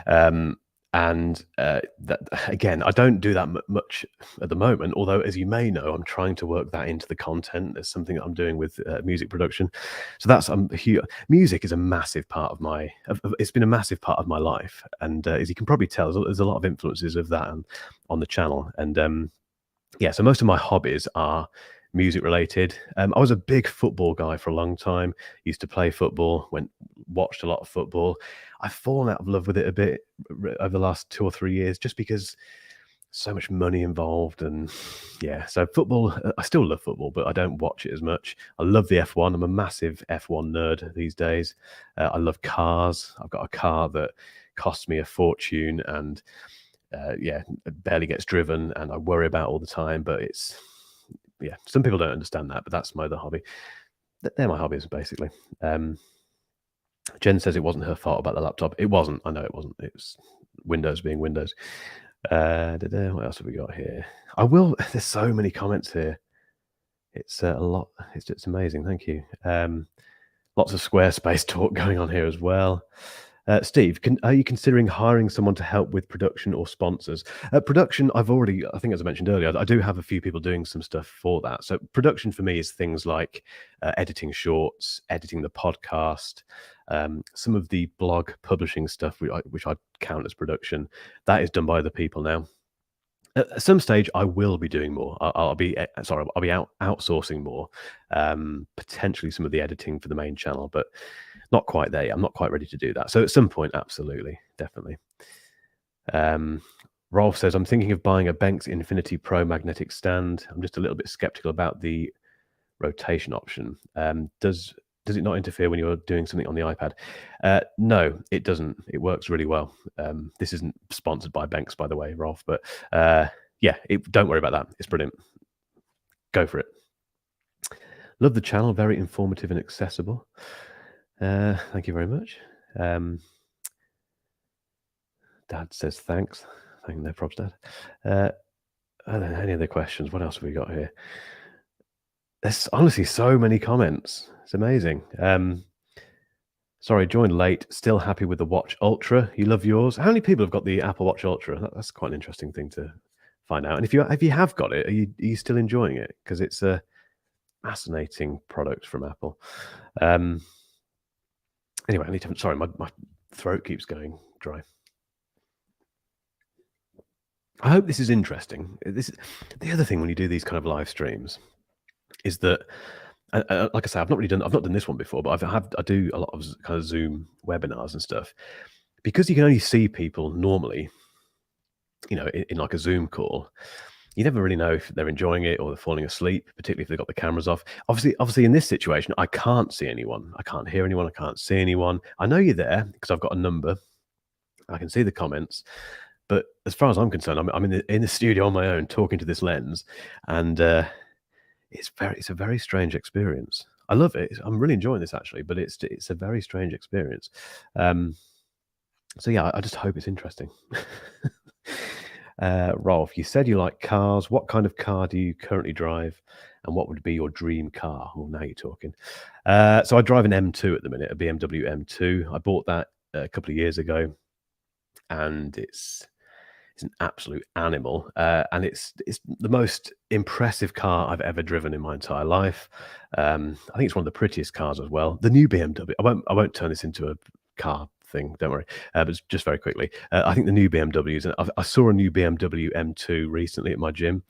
[SPEAKER 1] And that again, I don't do that much at the moment. Although, as you may know, I'm trying to work that into the content. There's something that I'm doing with music production. So that's music is a massive part of my. It's been a massive part of my life, and as you can probably tell, there's a lot of influences of that on the channel. And yeah, so most of my hobbies are music related. I was a big football guy for a long time. Used to play football, watched a lot of football. I've fallen out of love with it a bit over the last 2 or 3 years, just because so much money involved. And yeah, so football, I still love football, but I don't watch it as much. I love the F1. I'm a massive F1 nerd these days. I love cars. I've got a car that costs me a fortune and yeah, it barely gets driven, and I worry about it all the time. But yeah, some people don't understand that, but that's my other hobby. They're my hobbies, basically. Jen says it wasn't her fault about the laptop. It wasn't. I know it wasn't. It was Windows being Windows. What else have we got here? There's so many comments here. It's a lot. It's just amazing. Thank you. Lots of Squarespace talk going on here as well. Steve, are you considering hiring someone to help with production or sponsors? Production, I think as I mentioned earlier, I do have a few people doing some stuff for that. So production for me is things like editing shorts, editing the podcast, some of the blog publishing stuff, which I count as production. That is done by other people now. At some stage, I will be doing more. I'll be outsourcing more, potentially some of the editing for the main channel, but not quite there yet. I'm not quite ready to do that. So at some point, absolutely, definitely. Rolf says, I'm thinking of buying a Banks Infinity Pro magnetic stand. I'm just a little bit skeptical about the rotation option. Does it not interfere when you're doing something on the iPad? No, it doesn't. It works really well. This isn't sponsored by Banks, by the way, Rolf, but yeah, don't worry about that. It's brilliant. Go for it. Love the channel. Very informative and accessible. Thank you very much. Dad says thanks. No props, Dad. Any other questions? What else have we got here? There's honestly so many comments. It's amazing. Sorry, joined late. Still happy with the Watch Ultra. You love yours. How many people have got the Apple Watch Ultra? That's quite an interesting thing to find out. And if you have got it, are you still enjoying it? Because it's a fascinating product from Apple. Anyway, I need to. Sorry, my throat keeps going dry. I hope this is interesting. This is the other thing when you do these kind of live streams is that, like I say, I've not done this one before, but I do a lot of kind of Zoom webinars and stuff because you can only see people normally, in like a Zoom call. You never really know if they're enjoying it or they're falling asleep, particularly if they've got the cameras off. Obviously, in this situation, I can't see anyone. I can't hear anyone. I can't see anyone. I know you're there because I've got a number. I can see the comments. But as far as I'm concerned, I'm in the studio on my own talking to this lens, and it's a very strange experience. I love it. I'm really enjoying this actually, but it's a very strange experience. So yeah, I just hope it's interesting. Rolf, you said you like cars. What kind of car do you currently drive, and what would be your dream car? Oh, now you're talking. So I drive an M2 at the minute, a BMW M2. I bought that a couple of years ago, and it's an absolute animal, and it's the most impressive car I've ever driven in my entire life. I think it's one of the prettiest cars as well. The new BMW. I won't turn this into a car thing. Don't worry. But just very quickly, I think the new BMWs. And I saw a new BMW M2 recently at my gym.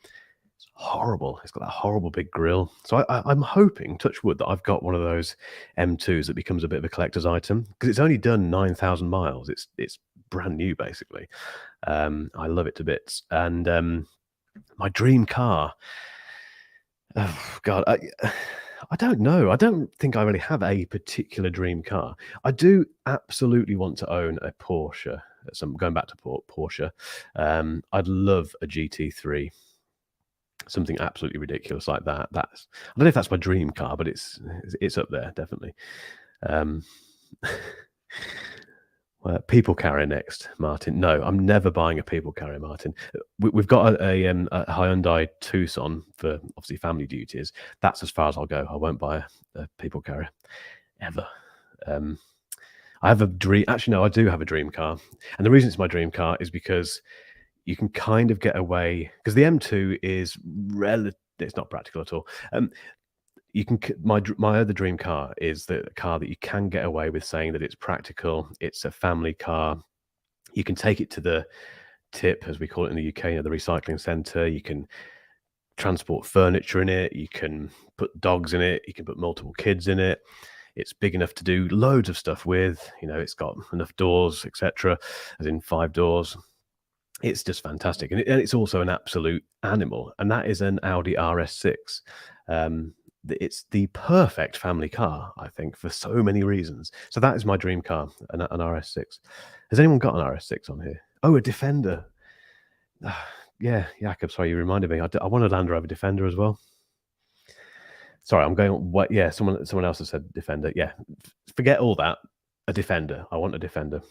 [SPEAKER 1] It's horrible. It's got that horrible big grille. So I'm hoping, touch wood, that I've got one of those M2s that becomes a bit of a collector's item because it's only done 9,000 miles. It's brand new basically. I love it to bits. And my dream car. Oh God, I don't know. I don't think I really have a particular dream car. I do absolutely want to own a Porsche. Going back to Porsche, I'd love a GT3. Something absolutely ridiculous like that. I don't know if that's my dream car, but it's up there definitely. People carrier next, Martin. No, I'm never buying a people carrier, Martin. We've got a Hyundai Tucson for obviously family duties. That's as far as I'll go. I won't buy a people carrier ever. I have a dream. Actually, no, I do have a dream car, and the reason it's my dream car is because you can kind of get away because the M2 is it's not practical at all. You can my other dream car is the car that you can get away with saying that it's practical. It's a family car. You can take it to the tip, as we call it in the UK, the recycling centre. You can transport furniture in it. You can put dogs in it. You can put multiple kids in it. It's big enough to do loads of stuff with. It's got enough doors, etc., as in 5 doors. It's just fantastic, and it's also an absolute animal. And that is an Audi RS6. It's the perfect family car, I think, for so many reasons. So that is my dream car, an RS6. Has anyone got an RS6 on here? Oh, a Defender. Yeah, Jakob, sorry, you reminded me. I want a Land Rover Defender as well. Sorry, I'm going. What? Yeah, someone else has said Defender. Yeah, forget all that. A Defender. I want a Defender.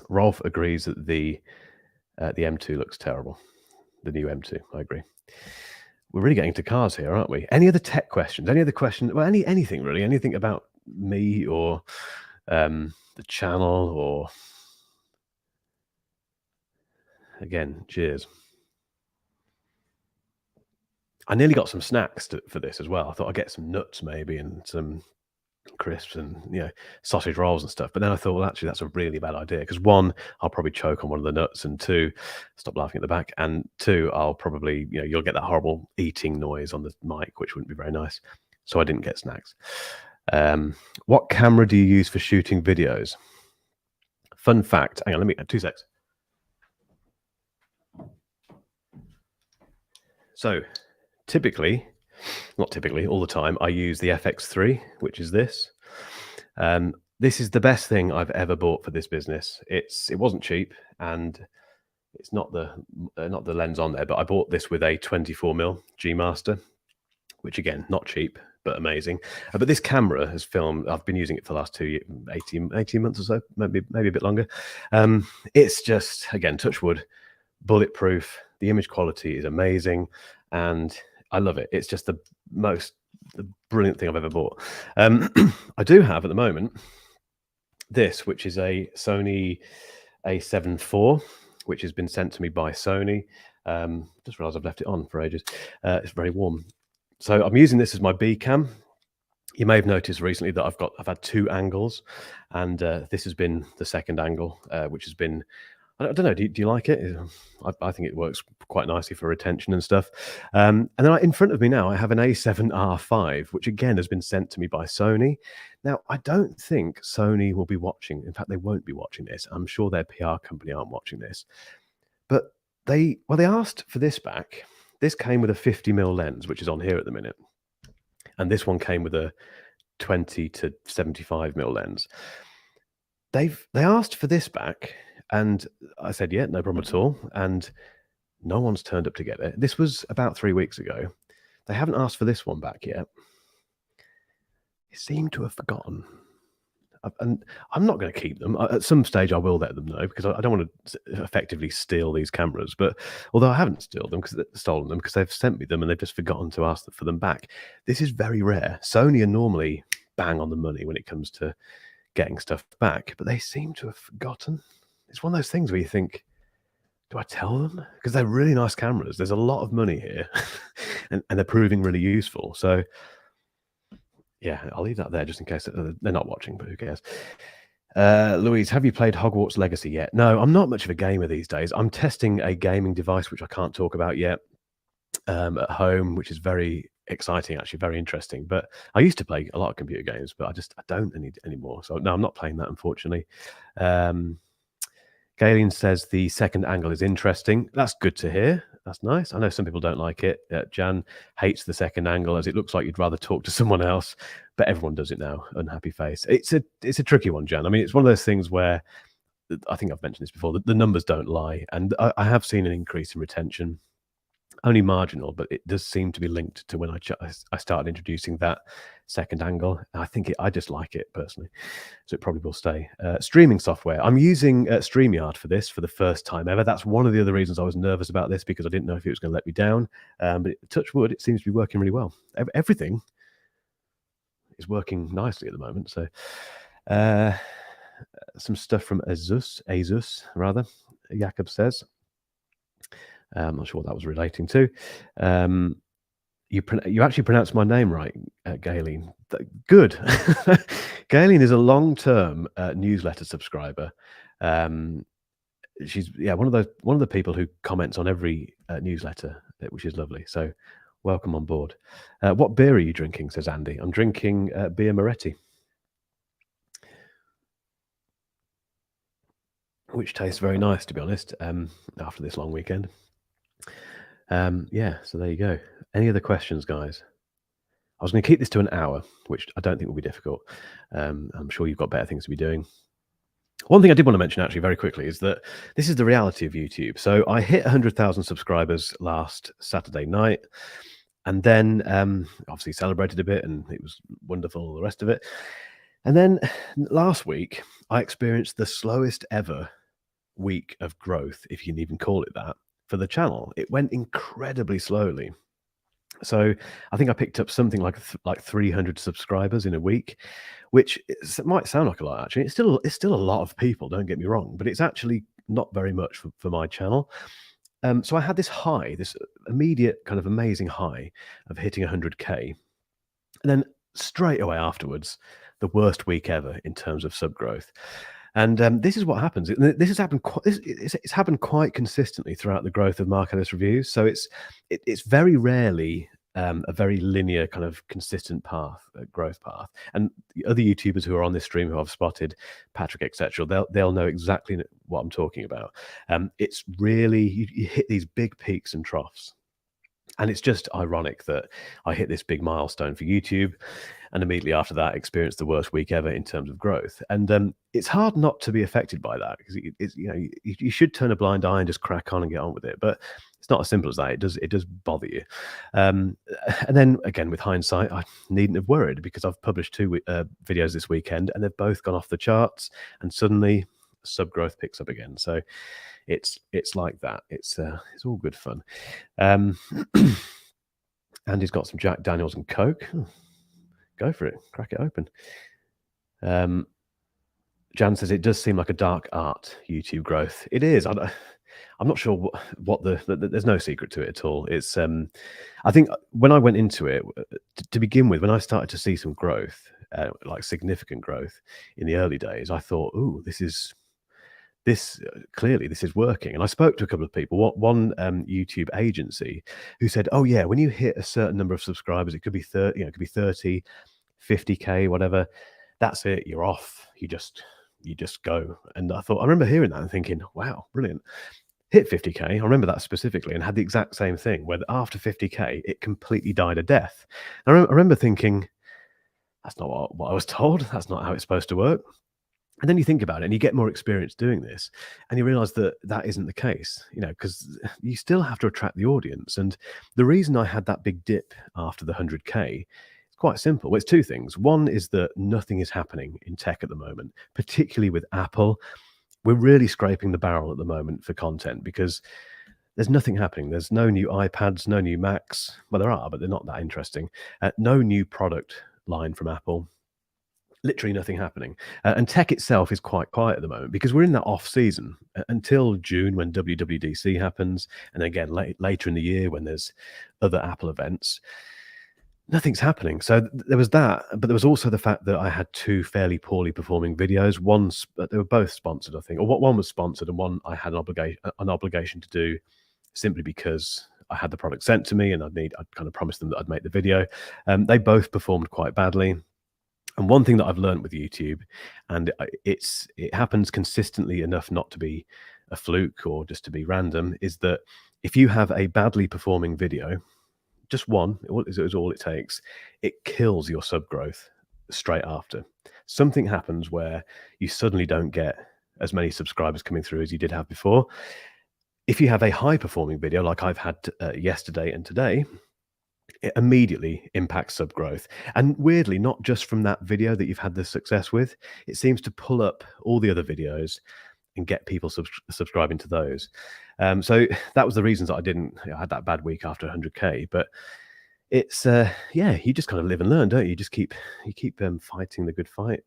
[SPEAKER 1] Rolf agrees that the M2 looks terrible. The new M2. I agree. We're really getting to cars here, aren't we? Any other tech questions? Any other questions? Well, anything really? Anything about me or the channel or... Again, cheers. I nearly got some snacks for this as well. I thought I'd get some nuts maybe and some crisps and sausage rolls and stuff. But then I thought, well, actually, that's a really bad idea because 1, I'll probably choke on one of the nuts, and 2, stop laughing at the back, and 2, I'll probably you'll get that horrible eating noise on the mic, which wouldn't be very nice. So I didn't get snacks. What camera do you use for shooting videos? Fun fact. Hang on, let me 2 secs. So not typically, all the time, I use the FX3, which is this. This is the best thing I've ever bought for this business. It wasn't cheap, and it's not the lens on there, but I bought this with a 24mm G Master, which again, not cheap, but amazing. But this camera has filmed. I've been using it for the last 18 months or so, maybe a bit longer. It's just, again, touch wood, bulletproof. The image quality is amazing, and I love it. It's just the brilliant thing I've ever bought. I do have at the moment this, which is a Sony A7 IV, which has been sent to me by Sony. Just realised I've left it on for ages. It's very warm. So I'm using this as my B cam. You may have noticed recently that I've had 2 angles, and this has been the second angle, which has been, I don't know. Do you like it? I think it works quite nicely for retention and stuff. And then in front of me now, I have an A7R5, which again has been sent to me by Sony. Now, I don't think Sony will be watching. In fact, they won't be watching this. I'm sure their PR company aren't watching this. But they asked for this back. This came with a 50mm lens, which is on here at the minute, and this one came with a 20 to 75mm lens. They asked for this back, and I said, yeah, no problem at all. And no one's turned up to get it. This was about 3 weeks ago. They haven't asked for this one back yet. They seem to have forgotten. And I'm not going to keep them. At some stage, I will let them know, because I don't want to effectively steal these cameras. But although I haven't stolen them because they've sent me them and they've just forgotten to ask for them back. This is very rare. Sony are normally bang on the money when it comes to getting stuff back, but they seem to have forgotten. It's one of those things where you think, do I tell them? Because they're really nice cameras. There's a lot of money here, and they're proving really useful. So yeah, I'll leave that there just in case they're not watching, but who cares? Louise, have you played Hogwarts Legacy yet? No, I'm not much of a gamer these days. I'm testing a gaming device, which I can't talk about yet, at home, which is very exciting, actually, very interesting. But I used to play a lot of computer games, but I don't anymore. So no, I'm not playing that, unfortunately. Galen says the second angle is interesting. That's good to hear. That's nice. I know some people don't like it. Jan hates the second angle, as it looks like you'd rather talk to someone else, but everyone does it now. Unhappy face. It's a tricky one, Jan. I mean, it's one of those things where I think I've mentioned this before. The numbers don't lie, and I have seen an increase in retention. Only marginal, but it does seem to be linked to when I started introducing that second angle. I think I just like it personally, so it probably will stay. Streaming software. I'm using StreamYard for this for the first time ever. That's one of the other reasons I was nervous about this, because I didn't know if it was going to let me down. But touch wood, it seems to be working really well. Everything is working nicely at the moment. So some stuff from Asus rather, Jakob says. I'm not sure what that was relating to. You actually pronounced my name right, Galen. Good. Galen is a long-term newsletter subscriber. She's one of the people who comments on every newsletter, which is lovely. So welcome on board. What beer are you drinking? Says Andy. I'm drinking beer Moretti, which tastes very nice, to be honest, after this long weekend. So there you go. Any other questions, guys? I was going to keep this to an hour, which I don't think will be difficult. I'm sure you've got better things to be doing. One thing I did want to mention, actually, very quickly, is that this is the reality of YouTube. So I hit 100,000 subscribers last Saturday night, and then obviously celebrated a bit, and it was wonderful, all the rest of it. And then last week, I experienced the slowest ever week of growth, if you can even call it that, for the channel. It went incredibly slowly. So I think I picked up something like 300 subscribers in a week, which might sound like a lot, actually. It's still a lot of people, don't get me wrong, but it's actually not very much for my channel. So I had this high, this immediate kind of amazing high of hitting 100K. And then straight away afterwards, the worst week ever in terms of sub growth. And this is what happens. This has happened. It's happened quite consistently throughout the growth of Mark Ellis reviews. So it's very rarely a very linear kind of consistent path, growth path. And the other YouTubers who are on this stream who I've spotted, Patrick, etc., they'll know exactly what I'm talking about. It's really you hit these big peaks and troughs. And it's just ironic that I hit this big milestone for YouTube, and immediately after that experienced the worst week ever in terms of growth. And it's hard not to be affected by that, because you should turn a blind eye and just crack on and get on with it. But it's not as simple as that. It does bother you. And then again, with hindsight, I needn't have worried, because I've published 2 videos this weekend, and they've both gone off the charts, and suddenly sub growth picks up again. So it's like that. It's all good fun. Andy's got some Jack Daniels and Coke. Go for it. Crack it open. Jan says it does seem like a dark art, YouTube growth. It is. I'm not sure what there's no secret to it at all. It's I think when I went into it to begin with, when I started to see some growth, like significant growth in the early days, I thought, "Ooh, clearly this is working." And I spoke to a couple of people. One YouTube agency who said, "Oh yeah, when you hit a certain number of subscribers, it could be 30, it could be 30, 50K, whatever. That's it. You're off. You just go." And I remember hearing that and thinking, "Wow, brilliant." Hit 50K. I remember that specifically, and had the exact same thing where after 50K, it completely died a death. I remember thinking, "That's not what I was told. That's not how it's supposed to work." And then you think about it and you get more experience doing this, and you realize that that isn't the case, because you still have to attract the audience. And the reason I had that big dip after the 100K, it's quite simple. Well, it's two things. One is that nothing is happening in tech at the moment, particularly with Apple. We're really scraping the barrel at the moment for content because there's nothing happening. There's no new iPads, no new Macs. Well, there are, but they're not that interesting. No new product line from Apple. Literally nothing happening. And tech itself is quite quiet at the moment because we're in that off season until June when WWDC happens, and again later in the year when there's other Apple events. Nothing's happening. So there was that, but there was also the fact that I had two fairly poorly performing videos. They were both sponsored, I think, or one was sponsored, and one I had an obligation to do simply because I had the product sent to me, and I'd kind of promised them that I'd make the video. They both performed quite badly. And one thing that I've learned with YouTube, and it happens consistently enough not to be a fluke or just to be random, is that if you have a badly performing video, just one is all it takes, it kills your sub growth straight after. Something happens where you suddenly don't get as many subscribers coming through as you did have before. If you have a high performing video like I've had yesterday and today, it immediately impacts sub growth. And weirdly, not just from that video that you've had the success with, it seems to pull up all the other videos and get people subscribing to those. So that was the reasons that I had that bad week after 100K. But it's yeah, you just kind of live and learn, don't you? You keep fighting the good fight.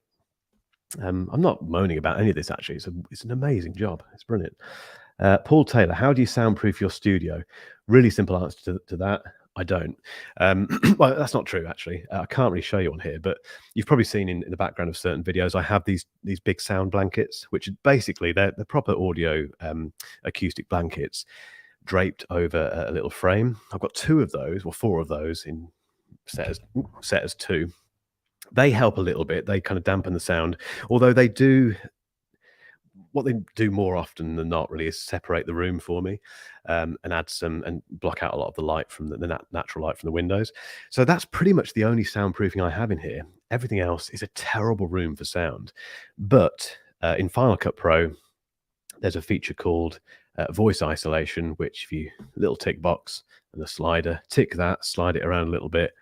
[SPEAKER 1] I'm not moaning about any of this actually. It's an amazing job. It's brilliant. Paul Taylor, how do you soundproof your studio? Really simple answer to that. I don't. Well, that's not true, actually. I can't really show you on here, but you've probably seen in the background of certain videos, I have these big sound blankets, which basically they're proper audio acoustic blankets draped over a little frame. I've got two of those, or four of those in set as two. They help a little bit. They kind of dampen the sound, although what they do more often than not really is separate the room for me, and add and block out a lot of the light from the natural light from the windows. So that's pretty much the only soundproofing I have in here. Everything else is a terrible room for sound. But in Final Cut Pro, there's a feature called voice isolation, which if you little tick box and the slider, tick that, slide it around a little bit,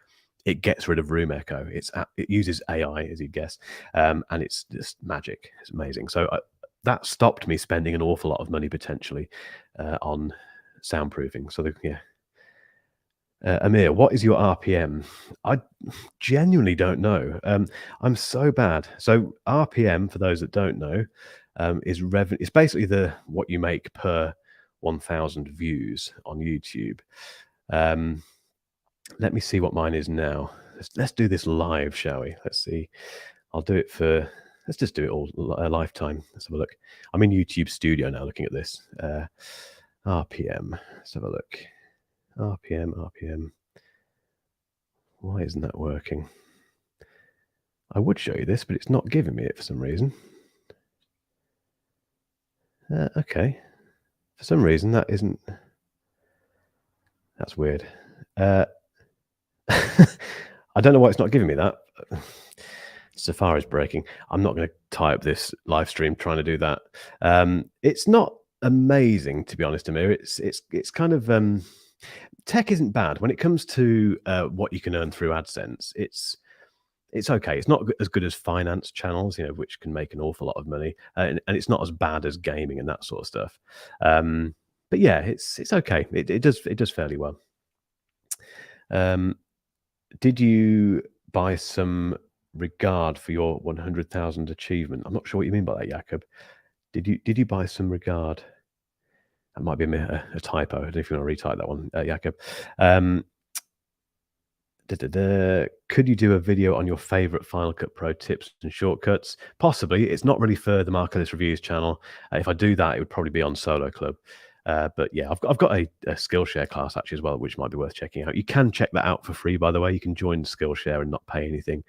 [SPEAKER 1] it gets rid of room echo. It uses AI, as you'd guess, and it's just magic. It's amazing. So that stopped me spending an awful lot of money potentially on soundproofing. So yeah. Amir, what is your RPM? I genuinely don't know. I'm so bad. So RPM, for those that don't know, is revenue. It's basically what you make per 1,000 views on YouTube. Let me see what mine is now. Let's do this live, shall we? Let's see. Let's just do it all a lifetime. Let's have a look. I'm in YouTube Studio now looking at this. RPM. Let's have a look. RPM. Why isn't that working? I would show you this, but it's not giving me it for some reason. Okay. For some reason, that isn't... That's weird. I don't know why it's not giving me that. Safari's breaking. I'm not going to tie up this live stream trying to do that. It's not amazing, to be honest, Amir. It's kind of tech isn't bad when it comes to what you can earn through AdSense. It's okay. It's not as good as finance channels, which can make an awful lot of money, and it's not as bad as gaming and that sort of stuff. But yeah, it's okay. It does fairly well. Did you buy some regard for your 100,000 achievement? I'm not sure what you mean by that, Jakob. Did you buy some regard? That might be a typo. I don't know if you want to retype that one, Jakob. Um, Could you do a video on your favorite Final Cut Pro tips and shortcuts? Possibly. It's not really for the Mark Ellis Reviews channel. If I do that, it would probably be on Solo Club. But yeah, I've got a Skillshare class actually as well, which might be worth checking out. You can check that out for free, by the way. You can join Skillshare and not pay anything.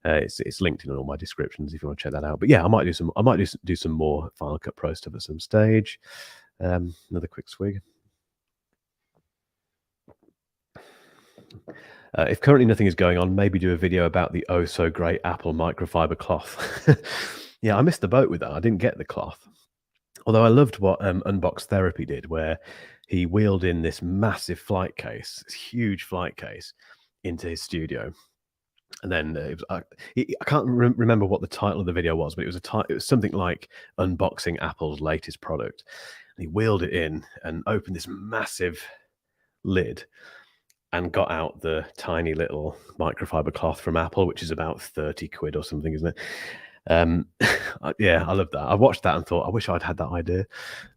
[SPEAKER 1] It's linked in all my descriptions if you want to check that out. But yeah, I might do some more Final Cut Pro stuff at some stage. Another quick swig. If currently nothing is going on, maybe do a video about the oh so great Apple microfiber cloth. Yeah, I missed the boat with that. I didn't get the cloth. Although I loved what Unbox Therapy did, where he wheeled in this massive flight case, this huge flight case, into his studio. And then I can't remember what the title of the video was, but it was something like unboxing Apple's latest product. And he wheeled it in and opened this massive lid and got out the tiny little microfiber cloth from Apple, which is about 30 quid or something, isn't it? Yeah, I love that. I watched that and thought, I wish I'd had that idea.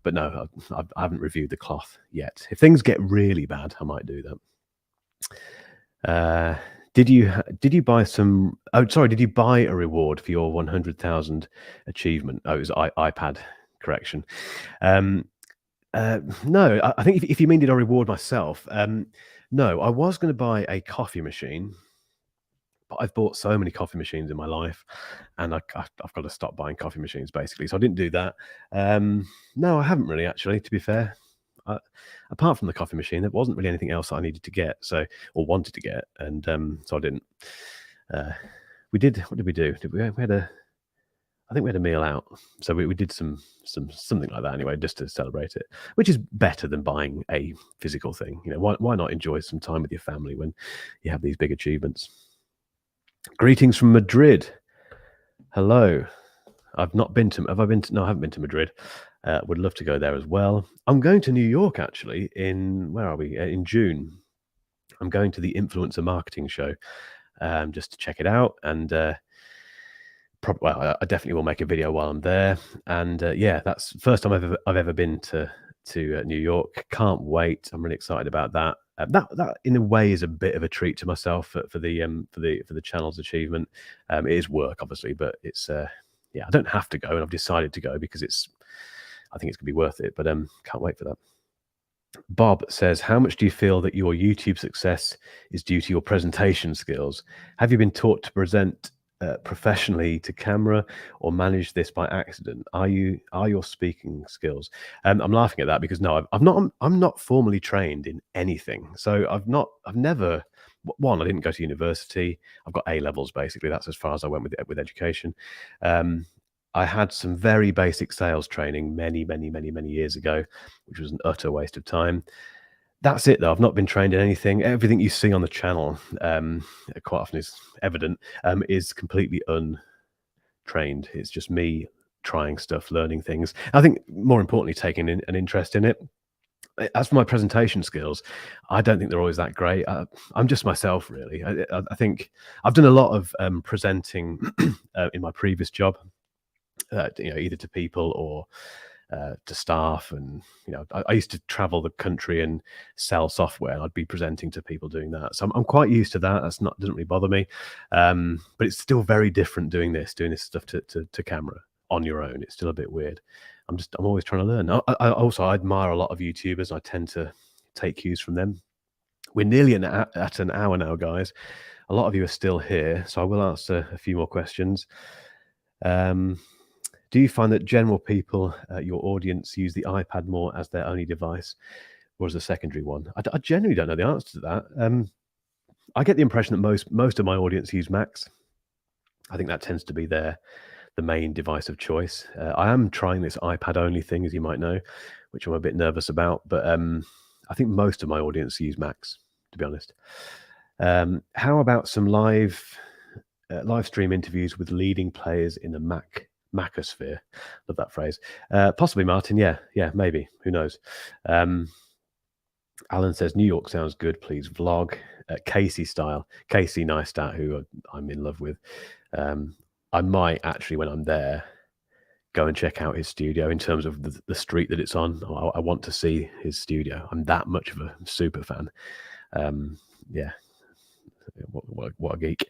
[SPEAKER 1] But no, I haven't reviewed the cloth yet. If things get really bad, I might do that. Did you buy some? Oh, sorry. Did you buy a reward for your 100,000 achievement? Oh, it was iPad correction. No, I think if you mean did I reward myself? No, I was going to buy a coffee machine, but I've bought so many coffee machines in my life, and I've got to stop buying coffee machines basically. So I didn't do that. No, I haven't really actually. To be fair, apart from the coffee machine, there wasn't really anything else that I needed to get, or wanted to get, and so I didn't. We did. What did we do? I think we had a meal out, so we did something like that anyway, just to celebrate it, which is better than buying a physical thing. You know, why not enjoy some time with your family when you have these big achievements? Greetings from Madrid. Hello. I've not been to. Have I been to? No, I haven't been to Madrid. Would love to go there as well. I'm going to New York actually where are we? In June. I'm going to the Influencer Marketing Show, just to check it out, and I definitely will make a video while I'm there. And yeah, that's the first time I've ever been to New York. Can't wait. I'm really excited about that. That in a way is a bit of a treat to myself for the channel's achievement. It is work, obviously, but it's yeah, I don't have to go, and I've decided to go because I think it's gonna be worth it. But can't wait for that. Bob says, how much do you feel that your YouTube success is due to your presentation skills? Have you been taught to present professionally to camera, or manage this by accident? Are your speaking skills? I'm laughing at that because no, I'm not formally trained in anything. So I've never. One, I didn't go to university. I've got A levels basically. That's as far as I went with education. I had some very basic sales training many years ago, which was an utter waste of time. That's it, though. I've not been trained in anything. Everything you see on the channel, quite often is evident, is completely untrained. It's just me trying stuff, learning things. I think more importantly, taking an interest in it. As for my presentation skills, I don't think they're always that great. I'm just myself, really. I think I've done a lot of presenting in my previous job, either to people or to staff. And I used to travel the country and sell software, and I'd be presenting to people doing that. So I'm quite used to that. Doesn't really bother me. But it's still very different doing this stuff to camera on your own. It's still a bit weird. I'm always trying to learn. I admire a lot of YouTubers. I tend to take cues from them. We're nearly at an hour now, guys. A lot of you are still here, so I will answer a few more questions. Do you find that general people, your audience, use the iPad more as their only device, or as a secondary one? I genuinely don't know the answer to that. I get the impression that most of my audience use Macs. I think that tends to be the main device of choice. I am trying this iPad only thing, as you might know, which I'm a bit nervous about. But I think most of my audience use Macs, to be honest. How about some live stream interviews with leading players in the Macosphere? Love that phrase. Possibly, Martin. Yeah, maybe. Who knows? Alan says, New York sounds good. Please vlog. Casey style. Casey Neistat, who I'm in love with. I might actually, when I'm there, go and check out his studio in terms of the street that it's on. I want to see his studio. I'm that much of a super fan. Yeah. What a geek.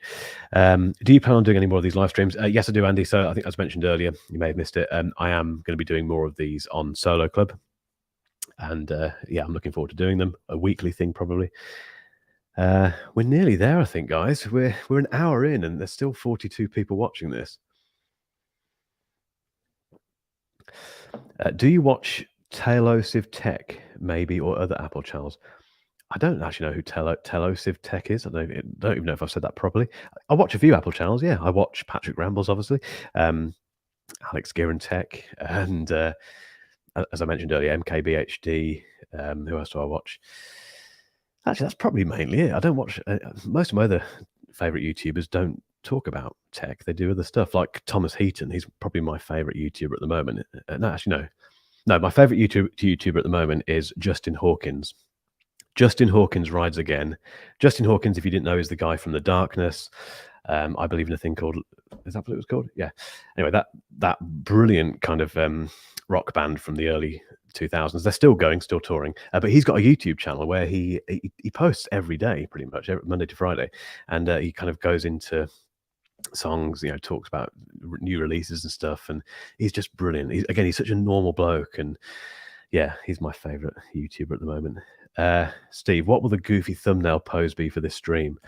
[SPEAKER 1] Do you plan on doing any more of these live streams? Yes, I do, Andy. So I think, as mentioned earlier, you may have missed it. I am going to be doing more of these on Solo Club. And yeah, I'm looking forward to doing them. A weekly thing, probably. We're nearly there, I think, guys. We're an hour in and there's still 42 people watching this. Do you watch SUBSTACK, maybe, or other Apple channels? I don't actually know who SUBSTACK is. I don't even know if I've said that properly. I watch a few Apple channels. Yeah, I watch Patrick Rambles, obviously, Alex Gear and Tech, and as I mentioned earlier, MKBHD. Who else do I watch? Actually, that's probably mainly it. I don't watch most of my other favorite YouTubers. Don't talk about tech. They do other stuff, like Thomas Heaton. He's probably my favorite YouTuber at the moment. No, actually, no. My favorite YouTuber at the moment is Justin Hawkins. Justin Hawkins rides again. Justin Hawkins, if you didn't know, is the guy from The Darkness. I believe in a thing called, is that what it was called? Yeah. Anyway, that brilliant kind of rock band from the early 2000s. They're still going, still touring. But he's got a YouTube channel where he posts every day, pretty much, Monday to Friday. And he kind of goes into songs, talks about new releases and stuff. And he's just brilliant. He's such a normal bloke. And yeah, he's my favorite YouTuber at the moment. Steve, what will the goofy thumbnail pose be for this stream?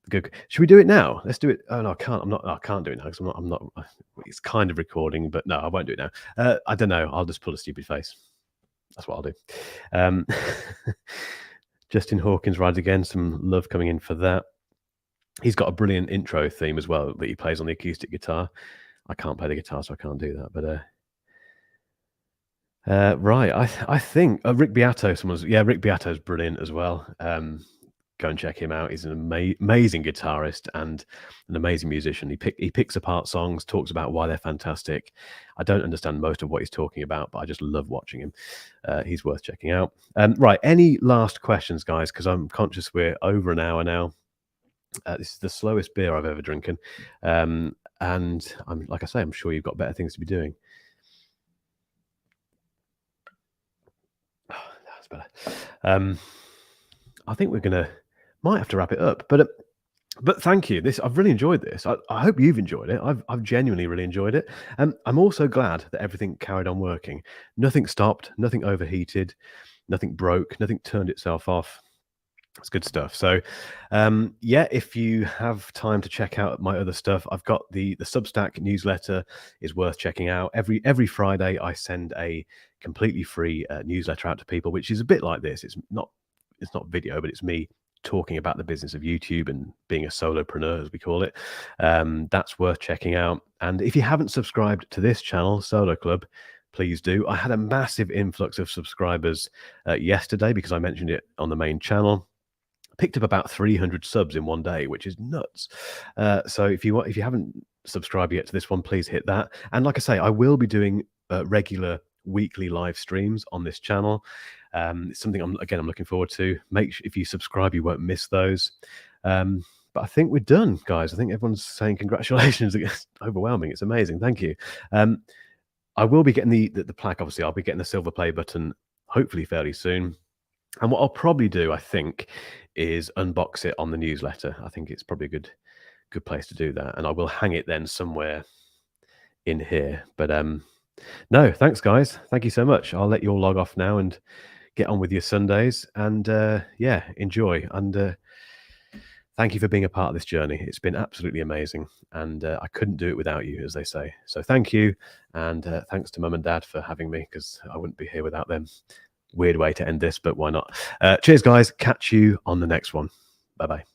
[SPEAKER 1] Good. Should we do it now? Let's do it. Oh no, I can't. I can't do it now because I'm not. It's kind of recording, but no, I won't do it now. I don't know. I'll just pull a stupid face. That's what I'll do. Justin Hawkins rides again. Some love coming in for that. He's got a brilliant intro theme as well that he plays on the acoustic guitar. I can't play the guitar, so I can't do that. But right, I think Rick Beato. Rick Beato's brilliant as well. Go and check him out. He's an amazing guitarist and an amazing musician. He picks apart songs, talks about why they're fantastic. I don't understand most of what he's talking about, but I just love watching him. He's worth checking out. Right, any last questions, guys? Because I'm conscious we're over an hour now. This is the slowest beer I've ever drinking, and I'm like I say, I'm sure you've got better things to be doing. Oh, that's better. I think we're might have to wrap it up, but thank you. I've really enjoyed this. I hope you've enjoyed it. I've genuinely really enjoyed it. I'm also glad that everything carried on working. Nothing stopped, nothing overheated, nothing broke, nothing turned itself off. It's good stuff. So, yeah, if you have time to check out my other stuff, I've got the Substack newsletter is worth checking out. Every Friday, I send a completely free newsletter out to people, which is a bit like this. It's not video, but it's me talking about the business of YouTube and being a solopreneur, as we call it. That's worth checking out. And if you haven't subscribed to this channel, Solo Club, please do. I had a massive influx of subscribers yesterday because I mentioned it on the main channel. Picked up about 300 subs in one day, which is nuts. So if you haven't subscribed yet to this one, please hit that. And like I say, I will be doing regular weekly live streams on this channel. It's something I'm looking forward to. Make sure if you subscribe, you won't miss those. But I think we're done, guys. I think everyone's saying congratulations. It's overwhelming. It's amazing. Thank you. I will be getting the plaque. Obviously, I'll be getting the silver play button hopefully fairly soon. And what I'll probably do, I think, is unbox it on the newsletter. I think it's probably a good place to do that. And I will hang it then somewhere in here. But no, thanks, guys. Thank you so much. I'll let you all log off now and get on with your Sundays. And yeah, enjoy. And thank you for being a part of this journey. It's been absolutely amazing. And I couldn't do it without you, as they say. So thank you. And thanks to Mum and Dad for having me, because I wouldn't be here without them. Weird way to end this, but why not? Cheers, guys. Catch you on the next one. Bye-bye.